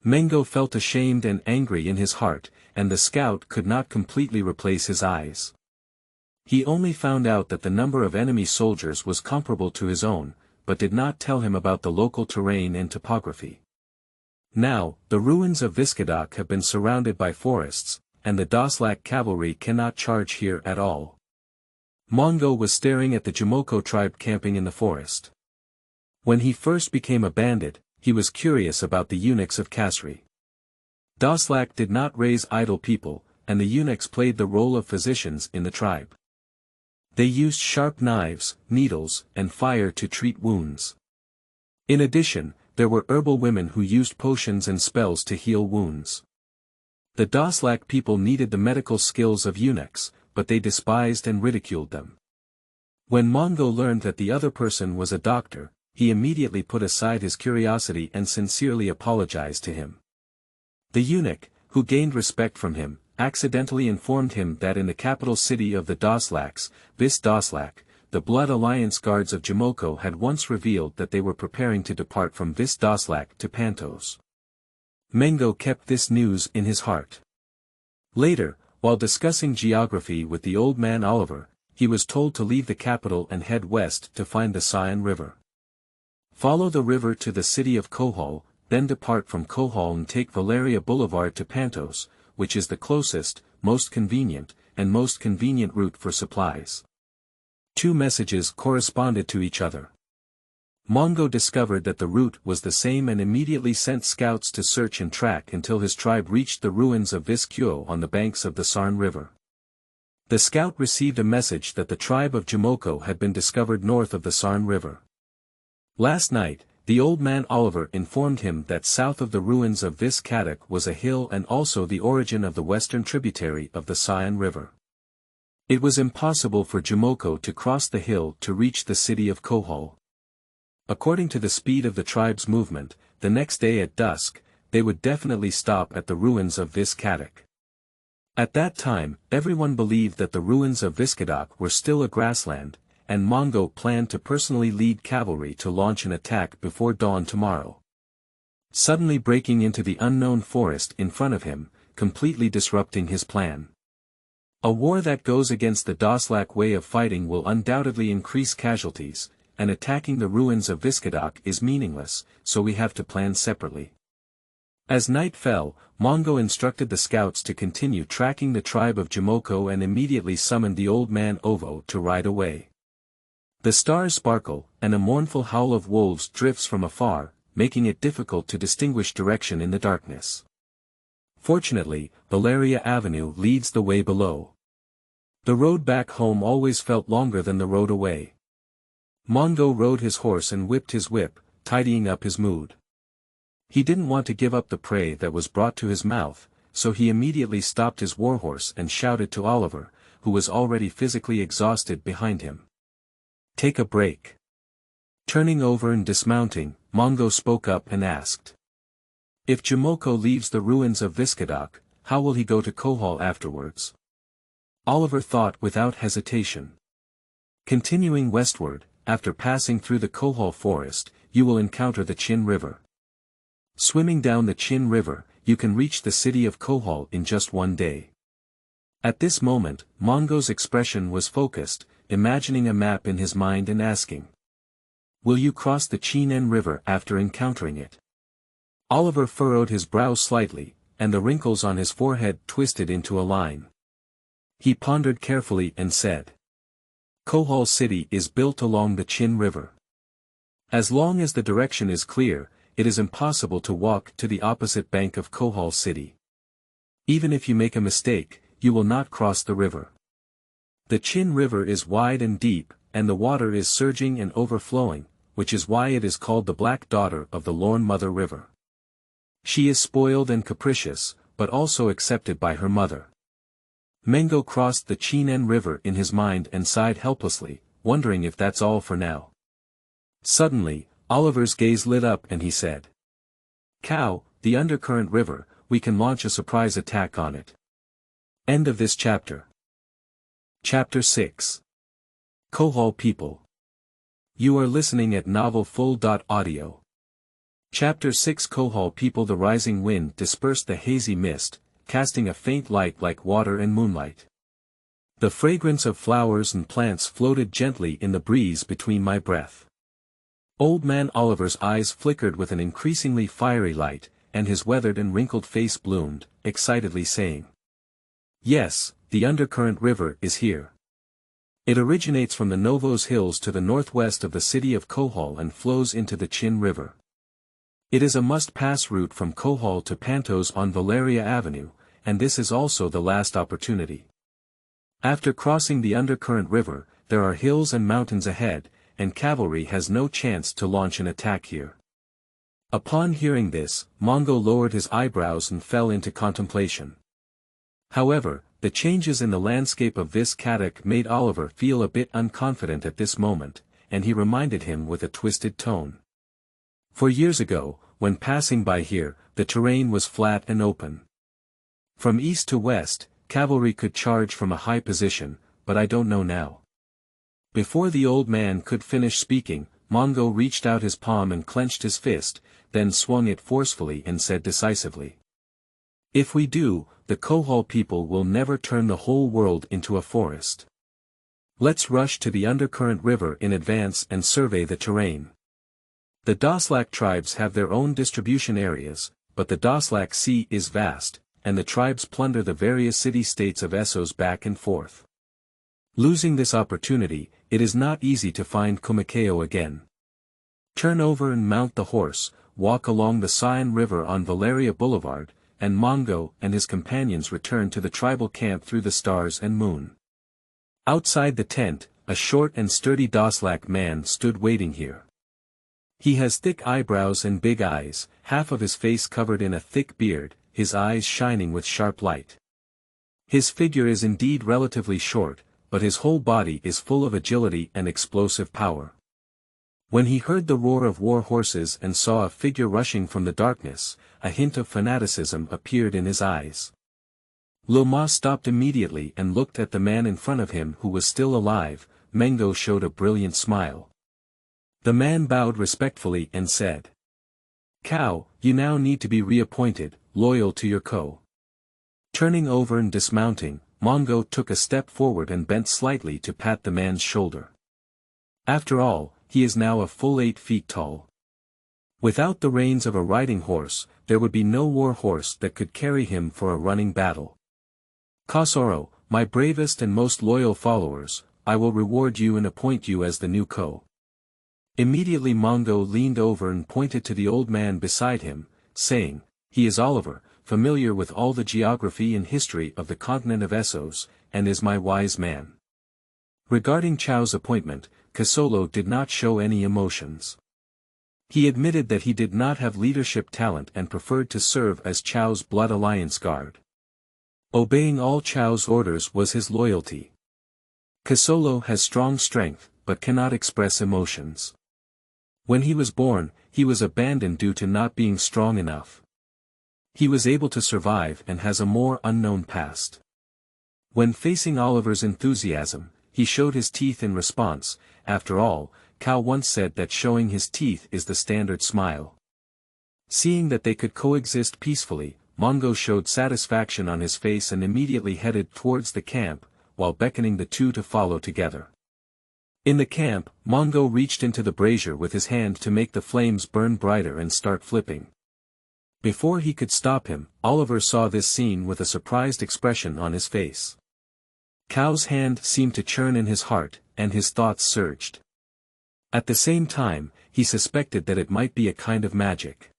Mengocao felt ashamed and angry in his heart, and the scout could not completely replace his eyes. He only found out that the number of enemy soldiers was comparable to his own, but did not tell him about the local terrain and topography. Now, the ruins of Viskadak have been surrounded by forests, and the Doslak cavalry cannot charge here at all. Mongkao was staring at the Jomoko tribe camping in the forest. When he first became a bandit, he was curious about the eunuchs of Kasri. Doslak did not raise idle people, and the eunuchs played the role of physicians in the tribe. They used sharp knives, needles, and fire to treat wounds. In addition, there were herbal women who used potions and spells to heal wounds. The Doslak people needed the medical skills of eunuchs, but they despised and ridiculed them. When Mongkao learned that the other person was a doctor, he immediately put aside his curiosity and sincerely apologized to him. The eunuch, who gained respect from him, accidentally informed him that in the capital city of the Doslaks, Doslak, the Blood Alliance guards of Jomoko had once revealed that they were preparing to depart from Doslak to Pantos. Mengocao kept this news in his heart. Later, while discussing geography with the old man Oliver, he was told to leave the capital and head west to find the Sion River. Follow the river to the city of Kohol, then depart from Kohol and take Valeria Boulevard to Pantos, which is the closest, most convenient route for supplies. Two messages corresponded to each other. Mongkao discovered that the route was the same and immediately sent scouts to search and track until his tribe reached the ruins of Viskyo on the banks of the Sarn River. The scout received a message that the tribe of Jomoko had been discovered north of the Sarn River. Last night, the old man Oliver informed him that south of the ruins of Viskadak was a hill and also the origin of the western tributary of the Sion River. It was impossible for Jomoko to cross the hill to reach the city of Kohol. According to the speed of the tribe's movement, the next day at dusk, they would definitely stop at the ruins of Viskadak. At that time, everyone believed that the ruins of Viskadak were still a grassland, and Mongkao planned to personally lead cavalry to launch an attack before dawn tomorrow. Suddenly breaking into the unknown forest in front of him, completely disrupting his plan. A war that goes against the Doslak way of fighting will undoubtedly increase casualties, and attacking the ruins of Viskadak is meaningless, so we have to plan separately. As night fell, Mongkao instructed the scouts to continue tracking the tribe of Jomoko and immediately summoned the old man Ovo to ride away. The stars sparkle, and a mournful howl of wolves drifts from afar, making it difficult to distinguish direction in the darkness. Fortunately, Valeria Avenue leads the way below. The road back home always felt longer than the road away. Mongkao rode his horse and whipped his whip, tidying up his mood. He didn't want to give up the prey that was brought to his mouth, so he immediately stopped his warhorse and shouted to Oliver, who was already physically exhausted behind him. "Take a break." Turning over and dismounting, Mongkao spoke up and asked. "If Jomoko leaves the ruins of Viskadak, how will he go to Kohol afterwards?" Oliver thought without hesitation. "Continuing westward, after passing through the Kohol forest, you will encounter the Chin River. Swimming down the Chin River, you can reach the city of Kohol in just one day." At this moment, Mongkao's expression was focused, imagining a map in his mind and asking. "Will you cross the Chinen River after encountering it?" Oliver furrowed his brow slightly, and the wrinkles on his forehead twisted into a line. He pondered carefully and said. "Kohol City is built along the Chin River. As long as the direction is clear, it is impossible to walk to the opposite bank of Kohol City. Even if you make a mistake, you will not cross the river. The Chin River is wide and deep, and the water is surging and overflowing, which is why it is called the Black Daughter of the Lorn Mother River. She is spoiled and capricious, but also accepted by her mother." Mengocao crossed the Chinen River in his mind and sighed helplessly, wondering if that's all for now. Suddenly, Oliver's gaze lit up and he said. "Cow, the Undercurrent River, we can launch a surprise attack on it." End of this chapter. Chapter 6. Kohol People. You are listening at novelfull.audio. Chapter 6. Kohol People. The rising wind dispersed the hazy mist, casting a faint light like water and moonlight. The fragrance of flowers and plants floated gently in the breeze between my breath. Old Man Oliver's eyes flickered with an increasingly fiery light, and his weathered and wrinkled face bloomed, excitedly saying, "Yes, the Undercurrent River is here. It originates from the Novos Hills to the northwest of the city of Kohol and flows into the Chin River. It is a must-pass route from Kohol to Pantos on Valeria Avenue, and this is also the last opportunity. After crossing the Undercurrent River, there are hills and mountains ahead, and cavalry has no chance to launch an attack here." Upon hearing this, Mongo lowered his eyebrows and fell into contemplation. However, the changes in the landscape of this Kadak made Oliver feel a bit unconfident at this moment, and he reminded him with a twisted tone. For years ago, when passing by here, the terrain was flat and open. From east to west, cavalry could charge from a high position, but I don't know now. Before the old man could finish speaking, Mongo reached out his palm and clenched his fist, then swung it forcefully and said decisively, "If we do, the Kohol people will never turn the whole world into a forest. Let's rush to the Undercurrent River in advance and survey the terrain. The Doslak tribes have their own distribution areas, but the Doslak Sea is vast, and the tribes plunder the various city-states of Essos back and forth. Losing this opportunity, it is not easy to find Mengocao again. Turn over and mount the horse, walk along the Sion River on Valeria Boulevard, and Mongo and his companions return to the tribal camp through the stars and moon." Outside the tent, a short and sturdy Doslak man stood waiting here. He has thick eyebrows and big eyes, half of his face covered in a thick beard, his eyes shining with sharp light. His figure is indeed relatively short, but his whole body is full of agility and explosive power. When he heard the roar of war horses and saw a figure rushing from the darkness, a hint of fanaticism appeared in his eyes. Loma stopped immediately and looked at the man in front of him who was still alive. Mengo showed a brilliant smile. The man bowed respectfully and said, "Cow, you now need to be reappointed, loyal to your co." Turning over and dismounting, Mongo took a step forward and bent slightly to pat the man's shoulder. After all, he is now a full 8 feet tall. Without the reins of a riding horse, there would be no war horse that could carry him for a running battle. "Kosoro, my bravest and most loyal followers, I will reward you and appoint you as the new co." Immediately Mongo leaned over and pointed to the old man beside him, saying, "He is Oliver, familiar with all the geography and history of the continent of Essos, and is my wise man." Regarding Chao's appointment, Kasolo did not show any emotions. He admitted that he did not have leadership talent and preferred to serve as Chao's Blood Alliance guard. Obeying all Chao's orders was his loyalty. Kasolo has strong strength, but cannot express emotions. When he was born, he was abandoned due to not being strong enough. He was able to survive and has a more unknown past. When facing Oliver's enthusiasm, he showed his teeth in response. After all, Cao once said that showing his teeth is the standard smile. Seeing that they could coexist peacefully, Mongo showed satisfaction on his face and immediately headed towards the camp, while beckoning the two to follow together. In the camp, Mongo reached into the brazier with his hand to make the flames burn brighter and start flipping. Before he could stop him, Oliver saw this scene with a surprised expression on his face. Cao's hand seemed to churn in his heart, and his thoughts surged. At the same time, he suspected that it might be a kind of magic.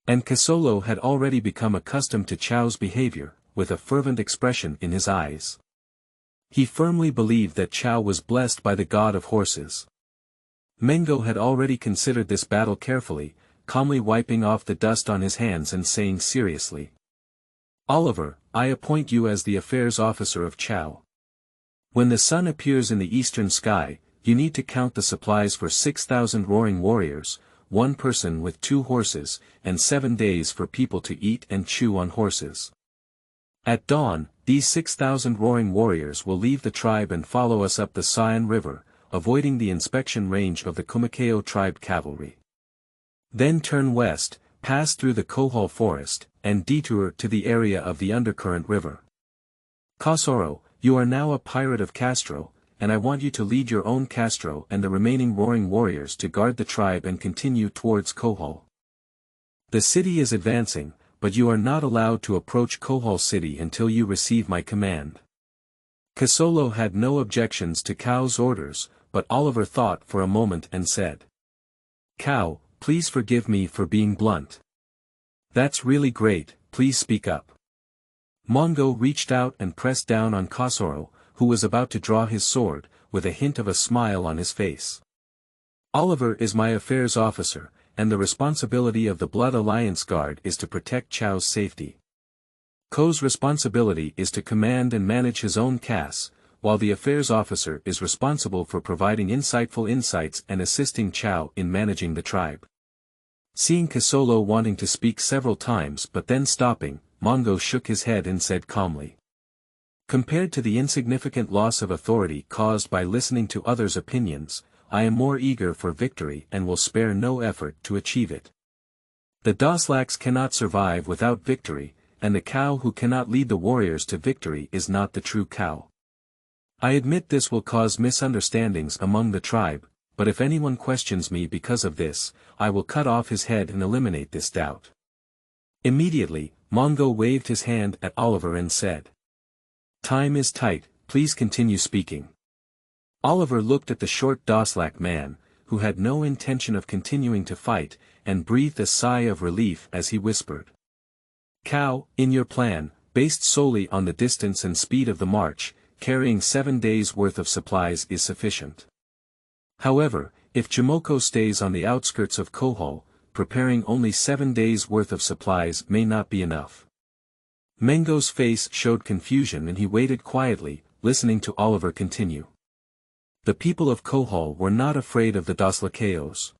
And Kasolo had already become accustomed to Chao's behavior, with a fervent expression in his eyes. He firmly believed that Chao was blessed by the god of horses. Mengo had already considered this battle carefully, calmly wiping off the dust on his hands and saying seriously, "Oliver, I appoint you as the affairs officer of Chao. When the sun appears in the eastern sky, you need to count the supplies for 6,000 roaring warriors, 1 person with 2 horses, and 7 days for people to eat and chew on horses. At dawn, these 6,000 roaring warriors will leave the tribe and follow us up the Sion River, avoiding the inspection range of the Mengocao tribe cavalry. Then turn west, pass through the Kohol forest, and detour to the area of the Undercurrent River. Kosoro, You are now a pirate of Castro, and I want you to lead your own Castro and the remaining roaring warriors to guard the tribe and continue towards Kohol. The city is advancing, but you are not allowed to approach Kohol city until you receive my command. Kasolo had no objections to Kao's orders, but Oliver thought for a moment and said, Kao, please forgive me for being blunt. That's really great, please speak up. Mongo reached out and pressed down on Kasoro, who was about to draw his sword, with a hint of a smile on his face. Oliver is my affairs officer, and the responsibility of the Blood Alliance Guard is to protect Chao's safety. Ko's responsibility is to command and manage his own caste, while the affairs officer is responsible for providing insightful insights and assisting Chao in managing the tribe. Seeing Kasolo wanting to speak several times but then stopping, Mongo shook his head and said calmly. Compared to the insignificant loss of authority caused by listening to others' opinions, I am more eager for victory and will spare no effort to achieve it. The Doslaks cannot survive without victory, and the cow who cannot lead the warriors to victory is not the true cow. I admit this will cause misunderstandings among the tribe, but if anyone questions me because of this, I will cut off his head and eliminate this doubt. Immediately, Mongo waved his hand at Oliver and said, Time is tight, please continue speaking. Oliver looked at the short Doslak man, who had no intention of continuing to fight, and breathed a sigh of relief as he whispered. Cow, in your plan, based solely on the distance and speed of the march, carrying 7 days' worth of supplies is sufficient. However, if Jomoko stays on the outskirts of Kohol, preparing only 7 days' worth of supplies may not be enough. Mengo's face showed confusion and he waited quietly, listening to Oliver continue. The people of Kohol were not afraid of the Doslakaos.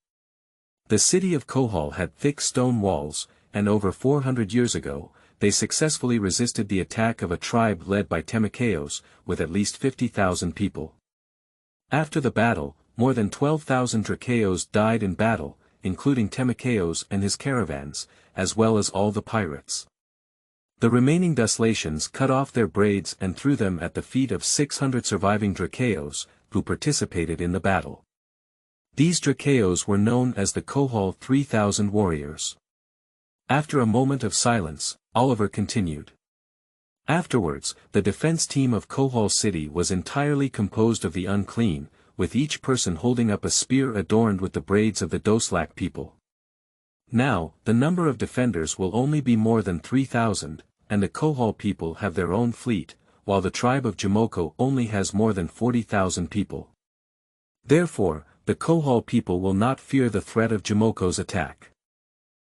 The city of Kohol had thick stone walls, and over 400 years ago, they successfully resisted the attack of a tribe led by Temakaos, with at least 50,000 people. After the battle, more than 12,000 Drakaos died in battle, including Temakaos and his caravans, as well as all the pirates. The remaining Doslations cut off their braids and threw them at the feet of 600 surviving Drakaos, who participated in the battle. These Drakaos were known as the Kohol 3,000 warriors. After a moment of silence, Oliver continued. Afterwards, the defense team of Kohol City was entirely composed of the unclean, with each person holding up a spear adorned with the braids of the Doslak people. Now, the number of defenders will only be more than 3,000, and the Kohol people have their own fleet, while the tribe of Jomoko only has more than 40,000 people. Therefore, the Kohol people will not fear the threat of Jomoko's attack.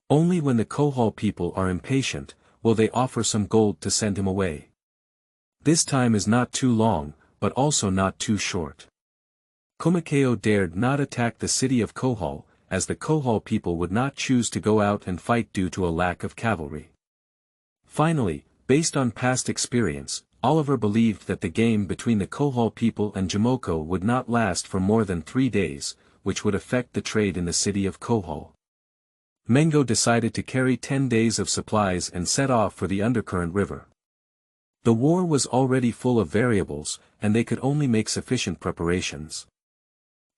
Only when the Kohol people are impatient, will they offer some gold to send him away. This time is not too long, but also not too short. Mongkao dared not attack the city of Kohol, as the Kohol people would not choose to go out and fight due to a lack of cavalry. Finally, based on past experience, Oliver believed that the game between the Kohol people and Jomoko would not last for more than 3 days, which would affect the trade in the city of Kohol. Mengo decided to carry 10 days of supplies and set off for the Undercurrent River. The war was already full of variables, and they could only make sufficient preparations.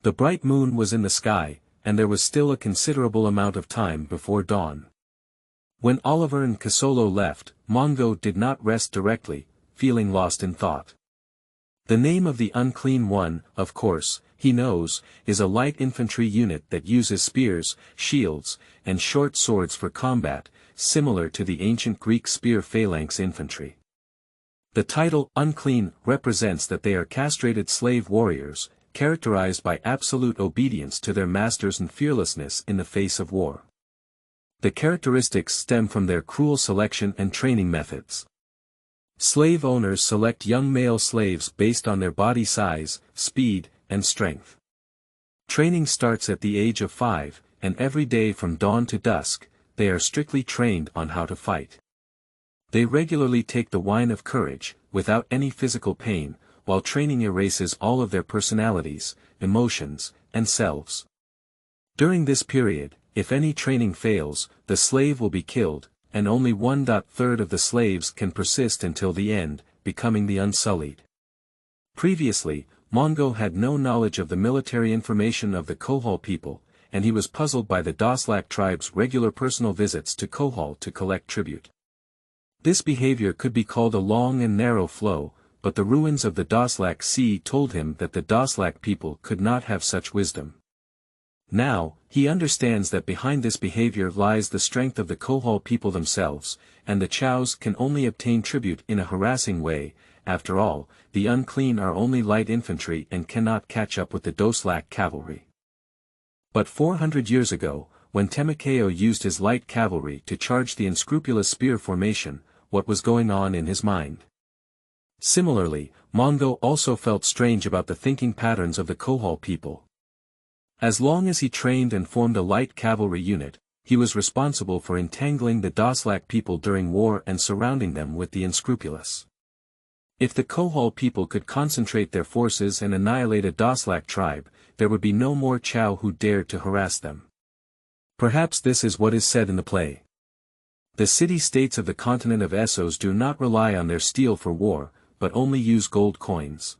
The bright moon was in the sky, and there was still a considerable amount of time before dawn. When Oliver and Kasolo left, Mongo did not rest directly, feeling lost in thought. The name of the Unclean One, of course, he knows, is a light infantry unit that uses spears, shields, and short swords for combat, similar to the ancient Greek spear phalanx infantry. The title, Unclean, represents that they are castrated slave warriors, characterized by absolute obedience to their masters and fearlessness in the face of war. The characteristics stem from their cruel selection and training methods. Slave owners select young male slaves based on their body size, speed, and strength. Training starts at the age of 5, and every day from dawn to dusk, they are strictly trained on how to fight. They regularly take the wine of courage, without any physical pain, while training erases all of their personalities, emotions, and selves. During this period, if any training fails, the slave will be killed, and only 1/3 of the slaves can persist until the end, becoming the Unsullied. Previously, Mongkao had no knowledge of the military information of the Kohol people, and he was puzzled by the Doslak tribe's regular personal visits to Kohol to collect tribute. This behavior could be called a long and narrow flow, but the ruins of the Doslak Sea told him that the Doslak people could not have such wisdom. Now, he understands that behind this behavior lies the strength of the Kohol people themselves, and the Chows can only obtain tribute in a harassing way. After all, the unclean are only light infantry and cannot catch up with the Doslak cavalry. But 400 years ago, when Mengocao used his light cavalry to charge the unscrupulous spear formation, what was going on in his mind? Similarly, Mongkao also felt strange about the thinking patterns of the Kohol people. As long as he trained and formed a light cavalry unit, he was responsible for entangling the Doslak people during war and surrounding them with the unscrupulous. If the Kohol people could concentrate their forces and annihilate a Doslak tribe, there would be no more Chow who dared to harass them. Perhaps this is what is said in the play. The city-states of the continent of Essos do not rely on their steel for war, but only use gold coins.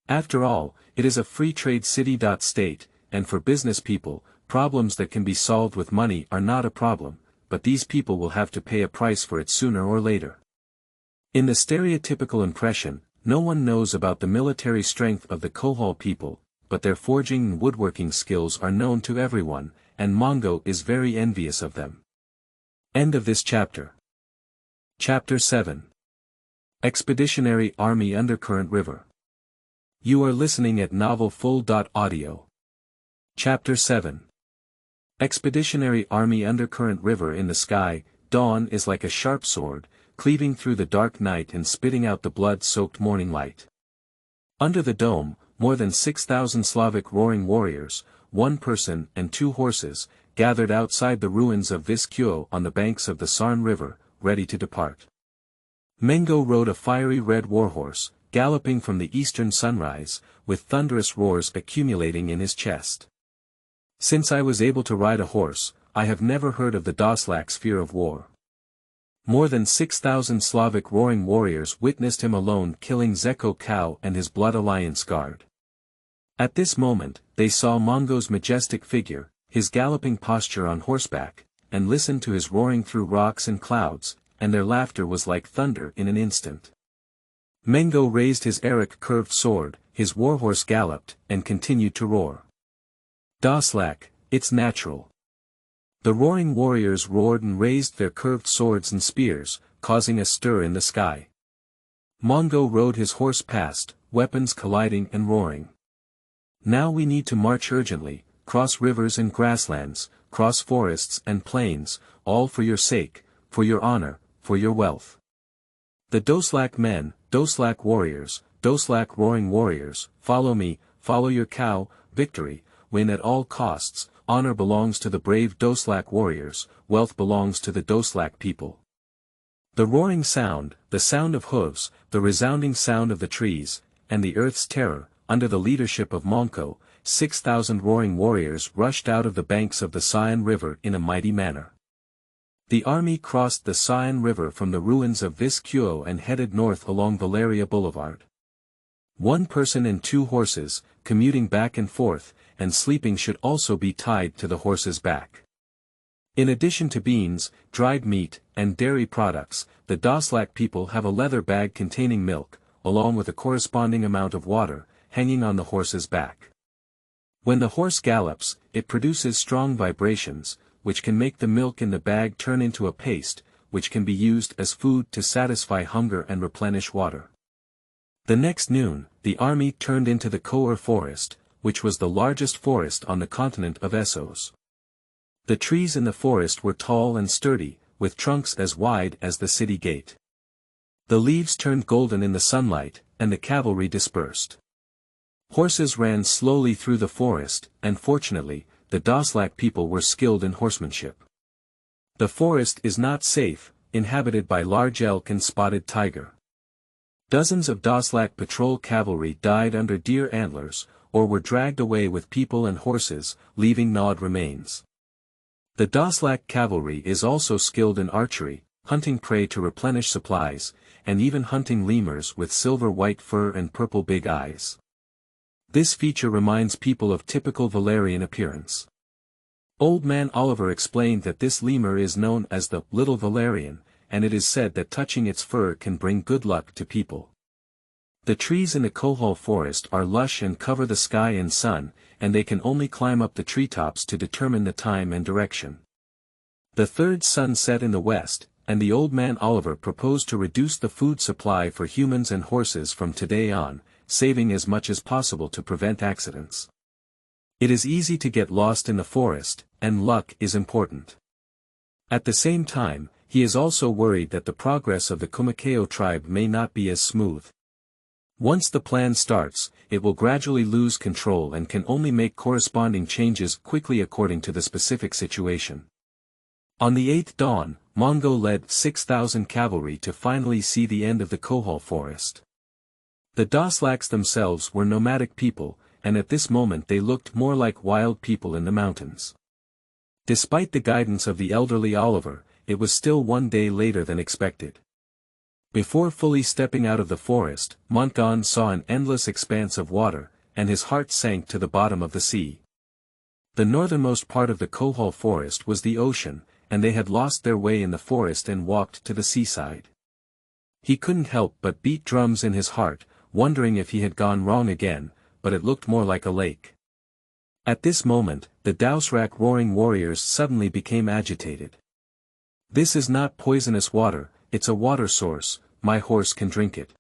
After all, it is a free trade city-state, and for business people, problems that can be solved with money are not a problem, but these people will have to pay a price for it sooner or later. In the stereotypical impression, no one knows about the military strength of the Kohol people, but their forging and woodworking skills are known to everyone, and Mongkao is very envious of them. End of this chapter. Chapter 7. Expeditionary Army Undercurrent River. You are listening at novelfull.audio. Chapter 7. Expeditionary Army Undercurrent River. In the sky, dawn is like a sharp sword, cleaving through the dark night and spitting out the blood-soaked morning light. Under the dome, more than 6,000 Slavic roaring warriors, 1 person and 2 horses, gathered outside the ruins of Westeros on the banks of the Sarn River, ready to depart. Mengocao rode a fiery red warhorse, galloping from the eastern sunrise, with thunderous roars accumulating in his chest. Since I was able to ride a horse, I have never heard of the Doslaks' fear of war. More than 6,000 Slavic roaring warriors witnessed him alone killing Mengocao and his Blood Alliance guard. At this moment, they saw Mongkao's majestic figure, his galloping posture on horseback, and listened to his roaring through rocks and clouds, and their laughter was like thunder in an instant. Mengocao raised his Eric curved sword, his warhorse galloped, and continued to roar. Doslak, it's natural. The roaring warriors roared and raised their curved swords and spears, causing a stir in the sky. Mongkao rode his horse past, weapons colliding and roaring. Now we need to march urgently, cross rivers and grasslands, cross forests and plains, all for your sake, for your honor, for your wealth. The Doslak men, Doslak warriors, Doslak roaring warriors, follow me, follow your cow, victory, win at all costs, honor belongs to the brave Doslak warriors, wealth belongs to the Doslak people. The roaring sound, the sound of hooves, the resounding sound of the trees, and the earth's terror, under the leadership of Mongkao, 6,000 roaring warriors rushed out of the banks of the Sarn River in a mighty manner. The army crossed the Sarn River from the ruins of Westeros and headed north along Valerian Boulevard. 1 person and 2 horses, commuting back and forth, and sleeping should also be tied to the horse's back. In addition to beans, dried meat, and dairy products, the Doslak people have a leather bag containing milk, along with a corresponding amount of water, hanging on the horse's back. When the horse gallops, it produces strong vibrations, which can make the milk in the bag turn into a paste, which can be used as food to satisfy hunger and replenish water. The next noon, the army turned into the Kohol forest, which was the largest forest on the continent of Essos. The trees in the forest were tall and sturdy, with trunks as wide as the city gate. The leaves turned golden in the sunlight, and the cavalry dispersed. Horses ran slowly through the forest, and fortunately, the Doslak people were skilled in horsemanship. The forest is not safe, inhabited by large elk and spotted tiger. Dozens of Doslak patrol cavalry died under deer antlers, or were dragged away with people and horses, leaving gnawed remains. The Doslak cavalry is also skilled in archery, hunting prey to replenish supplies, and even hunting lemurs with silver-white fur and purple big eyes. This feature reminds people of typical Valerian appearance. Old Man Oliver explained that this lemur is known as the Little Valerian, and it is said that touching its fur can bring good luck to people. The trees in the Kohol forest are lush and cover the sky and sun, and they can only climb up the treetops to determine the time and direction. The third sun set in the west, and the Old Man Oliver proposed to reduce the food supply for humans and horses from today on, saving as much as possible to prevent accidents. It is easy to get lost in the forest, and luck is important. At the same time, he is also worried that the progress of the Mengocao tribe may not be as smooth. Once the plan starts, it will gradually lose control and can only make corresponding changes quickly according to the specific situation. On the 8th dawn, Mongkao led 6,000 cavalry to finally see the end of the Kohol forest. The Doslaks themselves were nomadic people, and at this moment they looked more like wild people in the mountains. Despite the guidance of the elderly Oliver, it was still one day later than expected. Before fully stepping out of the forest, Mongkao saw an endless expanse of water, and his heart sank to the bottom of the sea. The northernmost part of the Kohol forest was the ocean, and they had lost their way in the forest and walked to the seaside. He couldn't help but beat drums in his heart, wondering if he had gone wrong again, but it looked more like a lake. At this moment, the Doslak roaring warriors suddenly became agitated. "This is not poisonous water, it's a water source, my horse can drink it."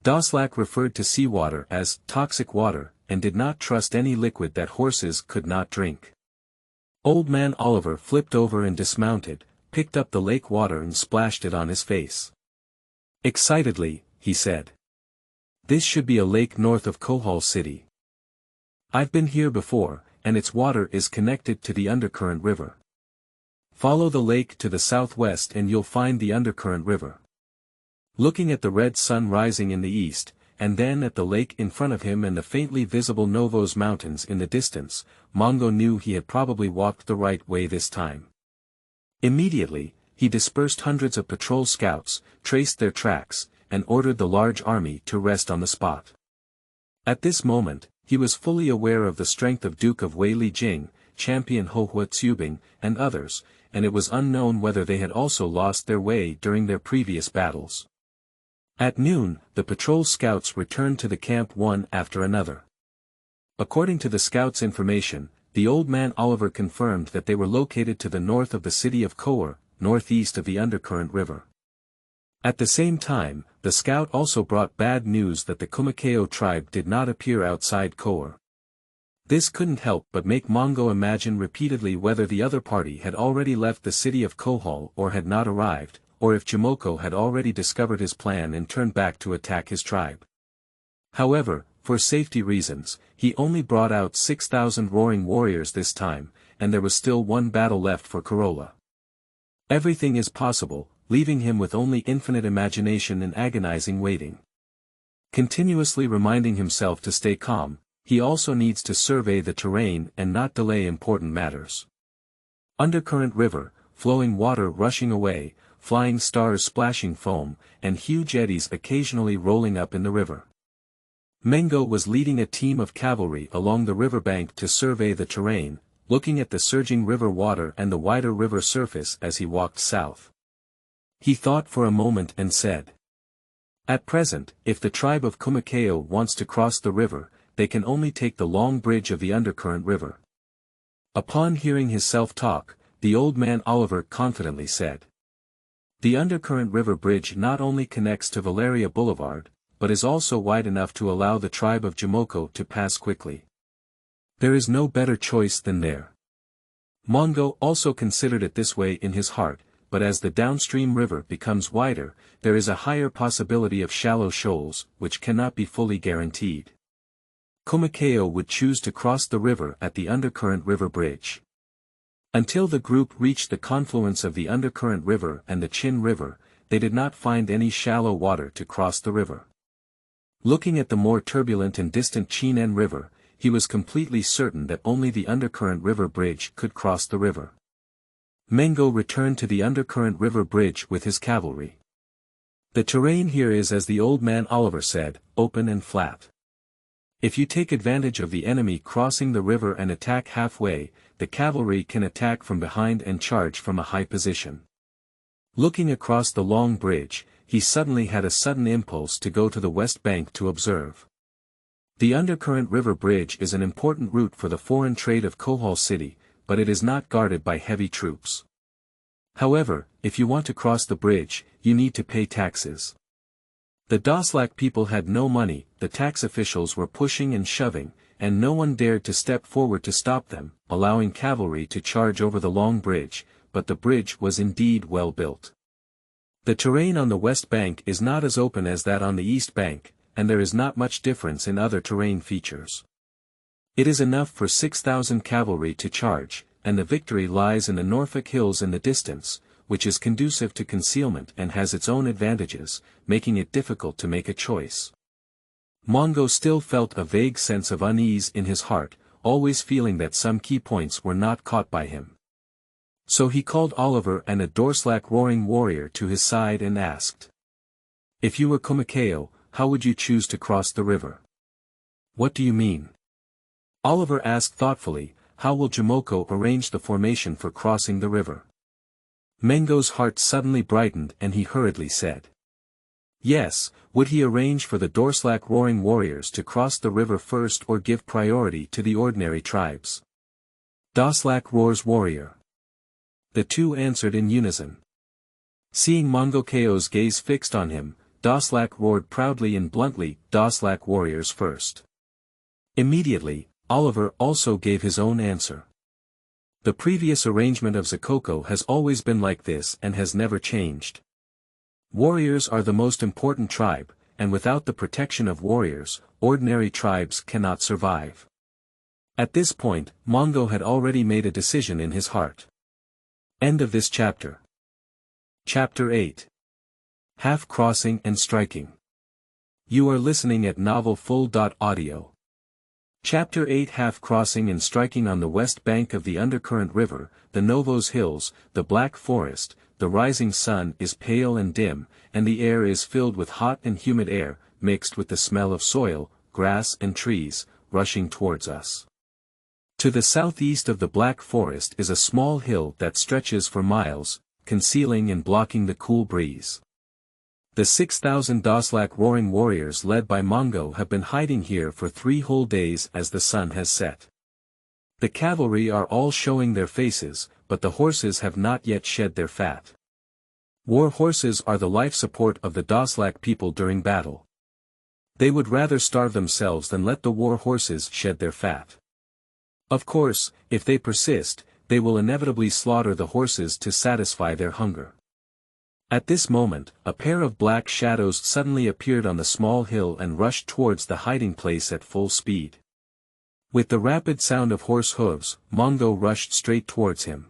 Doslak referred to seawater as toxic water, and did not trust any liquid that horses could not drink. Old Man Oliver flipped over and dismounted, picked up the lake water and splashed it on his face. Excitedly, he said, "This should be a lake north of Kohol City. I've been here before, and its water is connected to the Undercurrent River. Follow the lake to the southwest and you'll find the Undercurrent River." Looking at the red sun rising in the east, and then at the lake in front of him and the faintly visible Novos Mountains in the distance, Mongkao knew he had probably walked the right way this time. Immediately, he dispersed hundreds of patrol scouts, traced their tracks, and ordered the large army to rest on the spot. At this moment, he was fully aware of the strength of Duke of Wei Li Jing, Champion Ho Hua Tsubing, and others, and it was unknown whether they had also lost their way during their previous battles. At noon, the patrol scouts returned to the camp one after another. According to the scouts' information, the Old Man Oliver confirmed that they were located to the north of the city of Kohol, northeast of the Undercurrent River. At the same time, the scout also brought bad news that the Mengocao tribe did not appear outside Kohol. This couldn't help but make Mongkao imagine repeatedly whether the other party had already left the city of Kohol or had not arrived, or if Jimoko had already discovered his plan and turned back to attack his tribe. However, for safety reasons, he only brought out 6,000 roaring warriors this time, and there was still one battle left for Corolla. Everything is possible, leaving him with only infinite imagination and agonizing waiting. Continuously reminding himself to stay calm, he also needs to survey the terrain and not delay important matters. Undercurrent River, flowing water rushing away, flying stars splashing foam, and huge eddies occasionally rolling up in the river. Mengocao was leading a team of cavalry along the riverbank to survey the terrain, looking at the surging river water and the wider river surface as he walked south. He thought for a moment and said, "At present, if the tribe of Mengocao wants to cross the river, they can only take the long bridge of the Undercurrent River." Upon hearing his self-talk, the Old Man Oliver confidently said, "The Undercurrent River Bridge not only connects to Valeria Boulevard, but is also wide enough to allow the tribe of Jimoko to pass quickly. There is no better choice than there." Mongkao also considered it this way in his heart, but as the downstream river becomes wider, there is a higher possibility of shallow shoals, which cannot be fully guaranteed. Mengocao would choose to cross the river at the Undercurrent River Bridge. Until the group reached the confluence of the Undercurrent River and the Chin River, they did not find any shallow water to cross the river. Looking at the more turbulent and distant Chinen River, he was completely certain that only the Undercurrent River Bridge could cross the river. Mengocao returned to the Undercurrent River Bridge with his cavalry. The terrain here is, as the old man Oliver said, open and flat. If you take advantage of the enemy crossing the river and attack halfway, the cavalry can attack from behind and charge from a high position. Looking across the long bridge, he suddenly had a sudden impulse to go to the west bank to observe. The Undercurrent River Bridge is an important route for the foreign trade of Kohol city, but it is not guarded by heavy troops. However, if you want to cross the bridge, you need to pay taxes. The Doslak people had no money, the tax officials were pushing and shoving, and no one dared to step forward to stop them, allowing cavalry to charge over the long bridge, but the bridge was indeed well built. The terrain on the west bank is not as open as that on the east bank, and there is not much difference in other terrain features. It is enough for 6,000 cavalry to charge, and the victory lies in the Norfolk Hills in the distance, which is conducive to concealment and has its own advantages, making it difficult to make a choice. Mongkao still felt a vague sense of unease in his heart, always feeling that some key points were not caught by him. So he called Oliver and a Doslak roaring warrior to his side and asked, "If you were Mengocao, how would you choose to cross the river?" "What do you mean?" Oliver asked thoughtfully, "How will Jomoko arrange the formation for crossing the river?" Mengo's heart suddenly brightened and he hurriedly said, "Yes, would he arrange for the Doslak roaring warriors to cross the river first or give priority to the ordinary tribes?" "Doslak roars warrior." The two answered in unison. Seeing Mongocao's gaze fixed on him, Doslak roared proudly and bluntly, "Doslak warriors first." Immediately, Oliver also gave his own answer. The previous arrangement of Zakoko has always been like this and has never changed. Warriors are the most important tribe, and without the protection of warriors, ordinary tribes cannot survive. At this point, Mongkao had already made a decision in his heart. End of this chapter. Chapter 8. Half Crossing and Striking. You are listening at novelfull.audio. Chapter 8 Half Crossing and Striking. On the west bank of the Undercurrent River, the Novos Hills, the Black Forest, the rising sun is pale and dim, and the air is filled with hot and humid air, mixed with the smell of soil, grass and trees, rushing towards us. To the southeast of the Black Forest is a small hill that stretches for miles, concealing and blocking the cool breeze. The 6,000 Doslak roaring warriors led by Mongkao have been hiding here for 3 whole days as the sun has set. The cavalry are all showing their faces, but the horses have not yet shed their fat. War horses are the life support of the Doslak people during battle. They would rather starve themselves than let the war horses shed their fat. Of course, if they persist, they will inevitably slaughter the horses to satisfy their hunger. At this moment, a pair of black shadows suddenly appeared on the small hill and rushed towards the hiding place at full speed. With the rapid sound of horse hooves, Mongkao rushed straight towards him.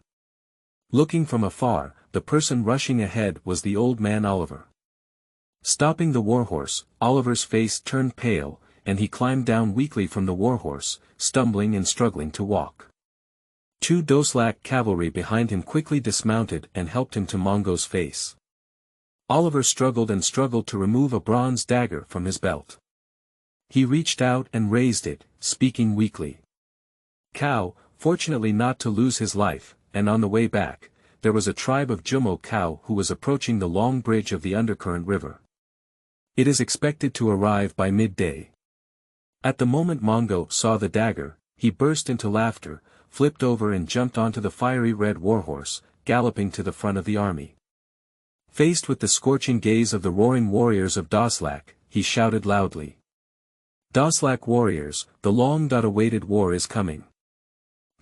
Looking from afar, the person rushing ahead was the old man Oliver. Stopping the warhorse, Oliver's face turned pale, and he climbed down weakly from the warhorse, stumbling and struggling to walk. 2 Doslak cavalry behind him quickly dismounted and helped him to Mongkao's face. Oliver struggled and struggled to remove a bronze dagger from his belt. He reached out and raised it, speaking weakly. "Cow," fortunately not to lose his life, and on the way back, there was a tribe of Mengocao who was approaching the long bridge of the Undercurrent River. It is expected to arrive by midday. At the moment Mongkao saw the dagger, he burst into laughter, flipped over and jumped onto the fiery red warhorse, galloping to the front of the army. Faced with the scorching gaze of the roaring warriors of Doslak, he shouted loudly. "Doslak warriors, the long-awaited war is coming.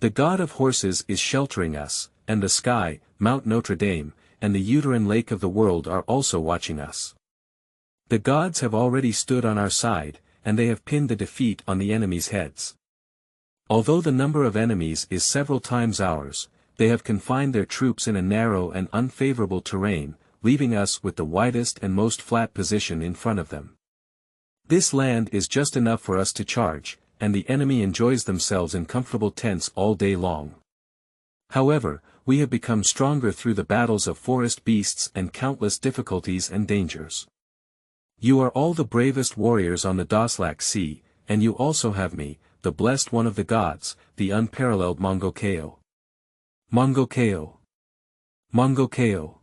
The god of horses is sheltering us, and the sky, Mount Notre Dame, and the uterine lake of the world are also watching us. The gods have already stood on our side, and they have pinned the defeat on the enemies' heads. Although the number of enemies is several times ours, they have confined their troops in a narrow and unfavorable terrain, leaving us with the widest and most flat position in front of them. This land is just enough for us to charge, and the enemy enjoys themselves in comfortable tents all day long. However, we have become stronger through the battles of forest beasts and countless difficulties and dangers. You are all the bravest warriors on the Doslaks Sea, and you also have me, the blessed one of the gods, the unparalleled Mengocao. Mengocao. Mengocao.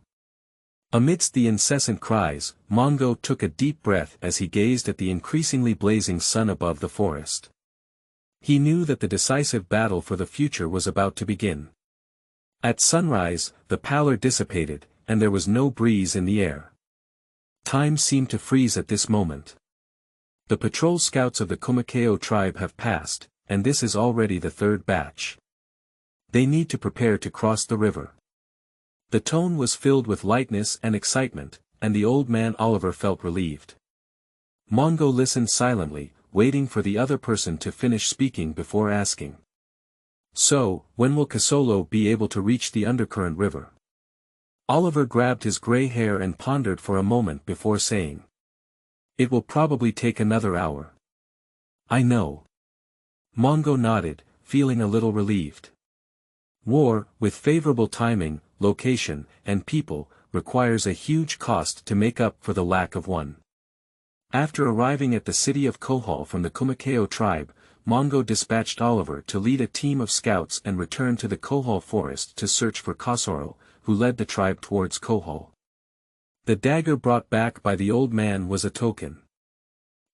Amidst the incessant cries, Mongo took a deep breath as he gazed at the increasingly blazing sun above the forest. He knew that the decisive battle for the future was about to begin. At sunrise, the pallor dissipated, and there was no breeze in the air. Time seemed to freeze at this moment. The patrol scouts of the Mongkao tribe have passed, and this is already the third batch. They need to prepare to cross the river. The tone was filled with lightness and excitement, and the old man Oliver felt relieved. Mongo listened silently, waiting for the other person to finish speaking before asking. So, when will Kasolo be able to reach the Undercurrent River? Oliver grabbed his gray hair and pondered for a moment before saying. It will probably take another hour. I know. Mongo nodded, feeling a little relieved. War, with favorable timing, location, and people, requires a huge cost to make up for the lack of one. After arriving at the city of Kohol from the Mongkao tribe, Mongo dispatched Oliver to lead a team of scouts and return to the Kohol forest to search for Kasoro, who led the tribe towards Kohol. The dagger brought back by the old man was a token.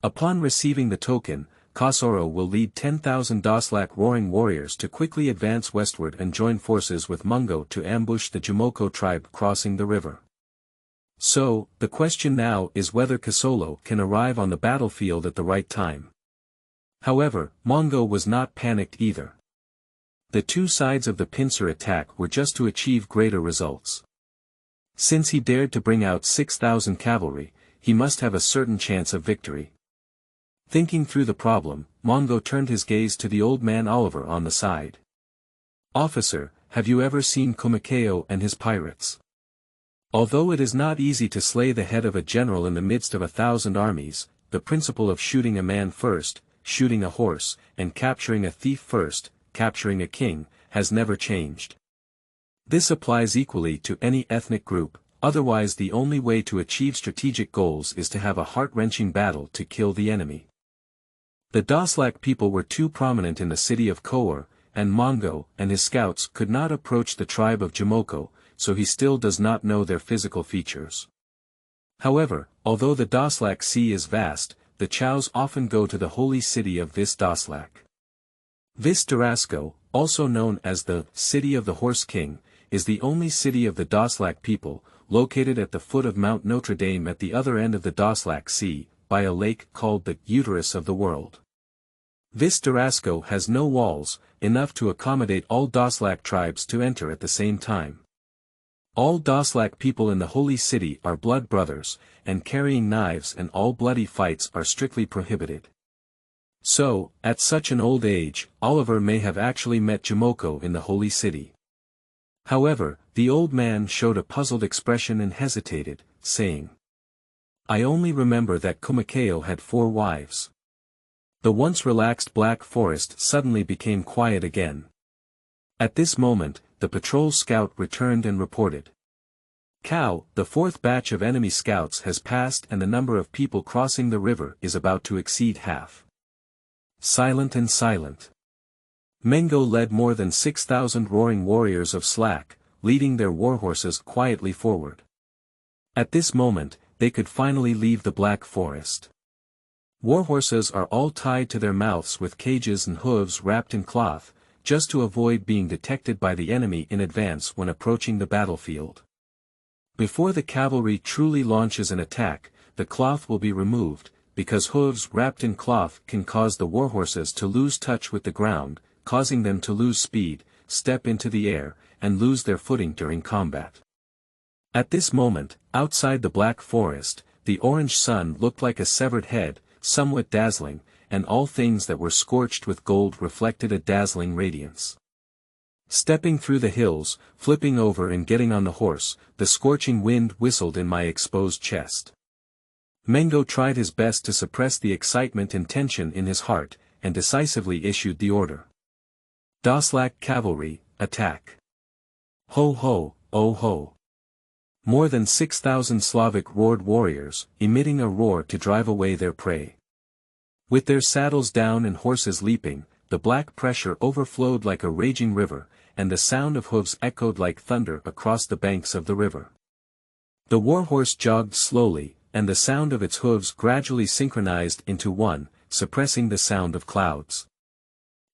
Upon receiving the token, Kasoro will lead 10,000 Doslak roaring warriors to quickly advance westward and join forces with Mungo to ambush the Jumoko tribe crossing the river. So, the question now is whether Kasolo can arrive on the battlefield at the right time. However, Mongo was not panicked either. The two sides of the pincer attack were just to achieve greater results. Since he dared to bring out 6,000 cavalry, he must have a certain chance of victory. Thinking through the problem, Mongo turned his gaze to the old man Oliver on the side. Officer, have you ever seen Mengocao and his pirates? Although it is not easy to slay the head of a general in the midst of 1,000 armies, the principle of shooting a man first, shooting a horse, and capturing a thief first, capturing a king, has never changed. This applies equally to any ethnic group, otherwise the only way to achieve strategic goals is to have a heart-wrenching battle to kill the enemy. The Doslak people were too prominent in the city of Kohol, and Mongo and his scouts could not approach the tribe of Jumoko, so he still does not know their physical features. However, although the Doslak Sea is vast, the Chows often go to the holy city of Vis Doslak. Vis Darasco, also known as the City of the Horse King, is the only city of the Doslak people, located at the foot of Mount Notre Dame at the other end of the Doslak Sea, by a lake called the Uterus of the World. Vis Darasco has no walls, enough to accommodate all Doslak tribes to enter at the same time. All Doslak people in the holy city are blood brothers, and carrying knives and all bloody fights are strictly prohibited. So, at such an old age, Oliver may have actually met Jumoko in the holy city. However, the old man showed a puzzled expression and hesitated, saying, I only remember that Mengocao had 4 wives. The once relaxed black forest suddenly became quiet again. At this moment, the patrol scout returned and reported. Cow, the 4th batch of enemy scouts has passed and the number of people crossing the river is about to exceed half. Silent and silent. Mengo led more than 6,000 roaring warriors of Slack, leading their warhorses quietly forward. At this moment, they could finally leave the Black Forest. Warhorses are all tied to their mouths with cages and hooves wrapped in cloth, just to avoid being detected by the enemy in advance when approaching the battlefield. Before the cavalry truly launches an attack, the cloth will be removed, because hooves wrapped in cloth can cause the warhorses to lose touch with the ground, causing them to lose speed, step into the air, and lose their footing during combat. At this moment, outside the Black Forest, the orange sun looked like a severed head, somewhat dazzling, and all things that were scorched with gold reflected a dazzling radiance. Stepping through the hills, flipping over and getting on the horse, the scorching wind whistled in my exposed chest. Mengo tried his best to suppress the excitement and tension in his heart, and decisively issued the order. Doslak cavalry, attack. Ho ho, oh ho. More than 6,000 Slavic roared warriors, emitting a roar to drive away their prey. With their saddles down and horses leaping, the black pressure overflowed like a raging river, and the sound of hooves echoed like thunder across the banks of the river. The warhorse jogged slowly, and the sound of its hooves gradually synchronized into one, suppressing the sound of clouds.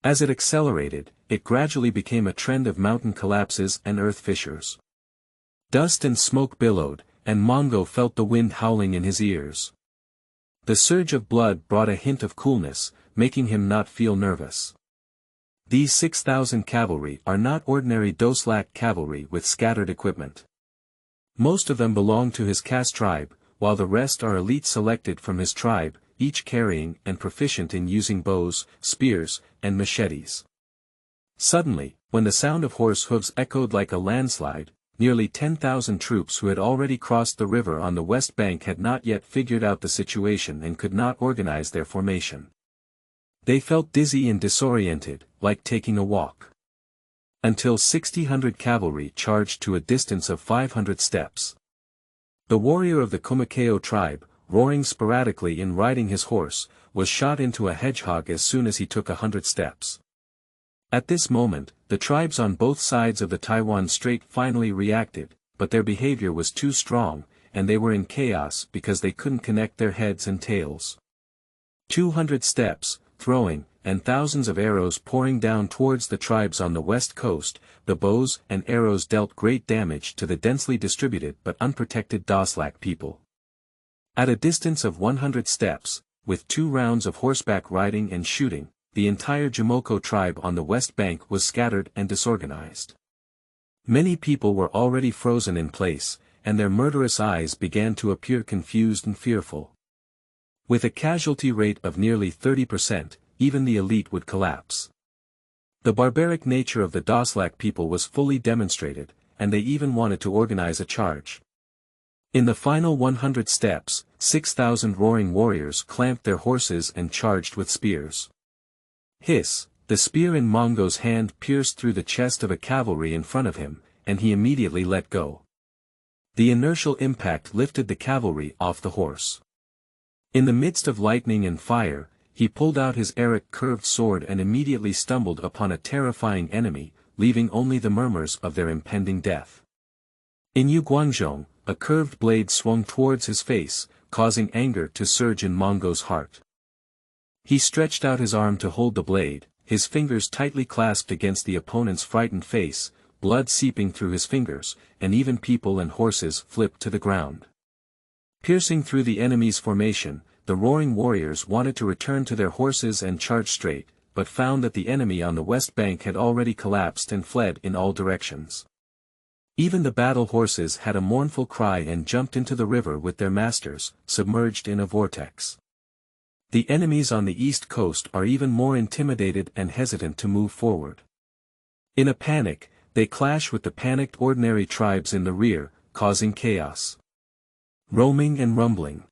As it accelerated, it gradually became a trend of mountain collapses and earth fissures. Dust and smoke billowed, and Mongkao felt the wind howling in his ears. The surge of blood brought a hint of coolness, making him not feel nervous. These 6,000 cavalry are not ordinary Doslak cavalry with scattered equipment. Most of them belong to his caste tribe, while the rest are elite selected from his tribe, each carrying and proficient in using bows, spears, and machetes. Suddenly, when the sound of horse hooves echoed like a landslide, nearly 10,000 troops who had already crossed the river on the west bank had not yet figured out the situation and could not organize their formation. They felt dizzy and disoriented, like taking a walk. Until 600 cavalry charged to a distance of 500 steps. The warrior of the Mengocao tribe, roaring sporadically and riding his horse, was shot into a hedgehog as soon as he took 100 steps. At this moment, the tribes on both sides of the Taiwan Strait finally reacted, but their behavior was too strong, and they were in chaos because they couldn't connect their heads and tails. 200 steps, throwing, and thousands of arrows pouring down towards the tribes on the west coast, the bows and arrows dealt great damage to the densely distributed but unprotected Doslak people. At a distance of 100 steps, with 2 rounds of horseback riding and shooting, the entire Mengocao tribe on the west bank was scattered and disorganized. Many people were already frozen in place, and their murderous eyes began to appear confused and fearful. With a casualty rate of nearly 30%, even the elite would collapse. The barbaric nature of the Doslak people was fully demonstrated, and they even wanted to organize a charge. In the final 100 steps, 6,000 roaring warriors clamped their horses and charged with spears. Hiss, the spear in Mongkao's hand pierced through the chest of a cavalry in front of him, and he immediately let go. The inertial impact lifted the cavalry off the horse. In the midst of lightning and fire, he pulled out his Eric curved sword and immediately stumbled upon a terrifying enemy, leaving only the murmurs of their impending death. In Yu Guangzhong, a curved blade swung towards his face, causing anger to surge in Mongkao's heart. He stretched out his arm to hold the blade, his fingers tightly clasped against the opponent's frightened face, blood seeping through his fingers, and even people and horses flipped to the ground. Piercing through the enemy's formation, the roaring warriors wanted to return to their horses and charge straight, but found that the enemy on the west bank had already collapsed and fled in all directions. Even the battle horses had a mournful cry and jumped into the river with their masters, submerged in a vortex. The enemies on the east coast are even more intimidated and hesitant to move forward. In a panic, they clash with the panicked ordinary tribes in the rear, causing chaos. Roaming and rumbling.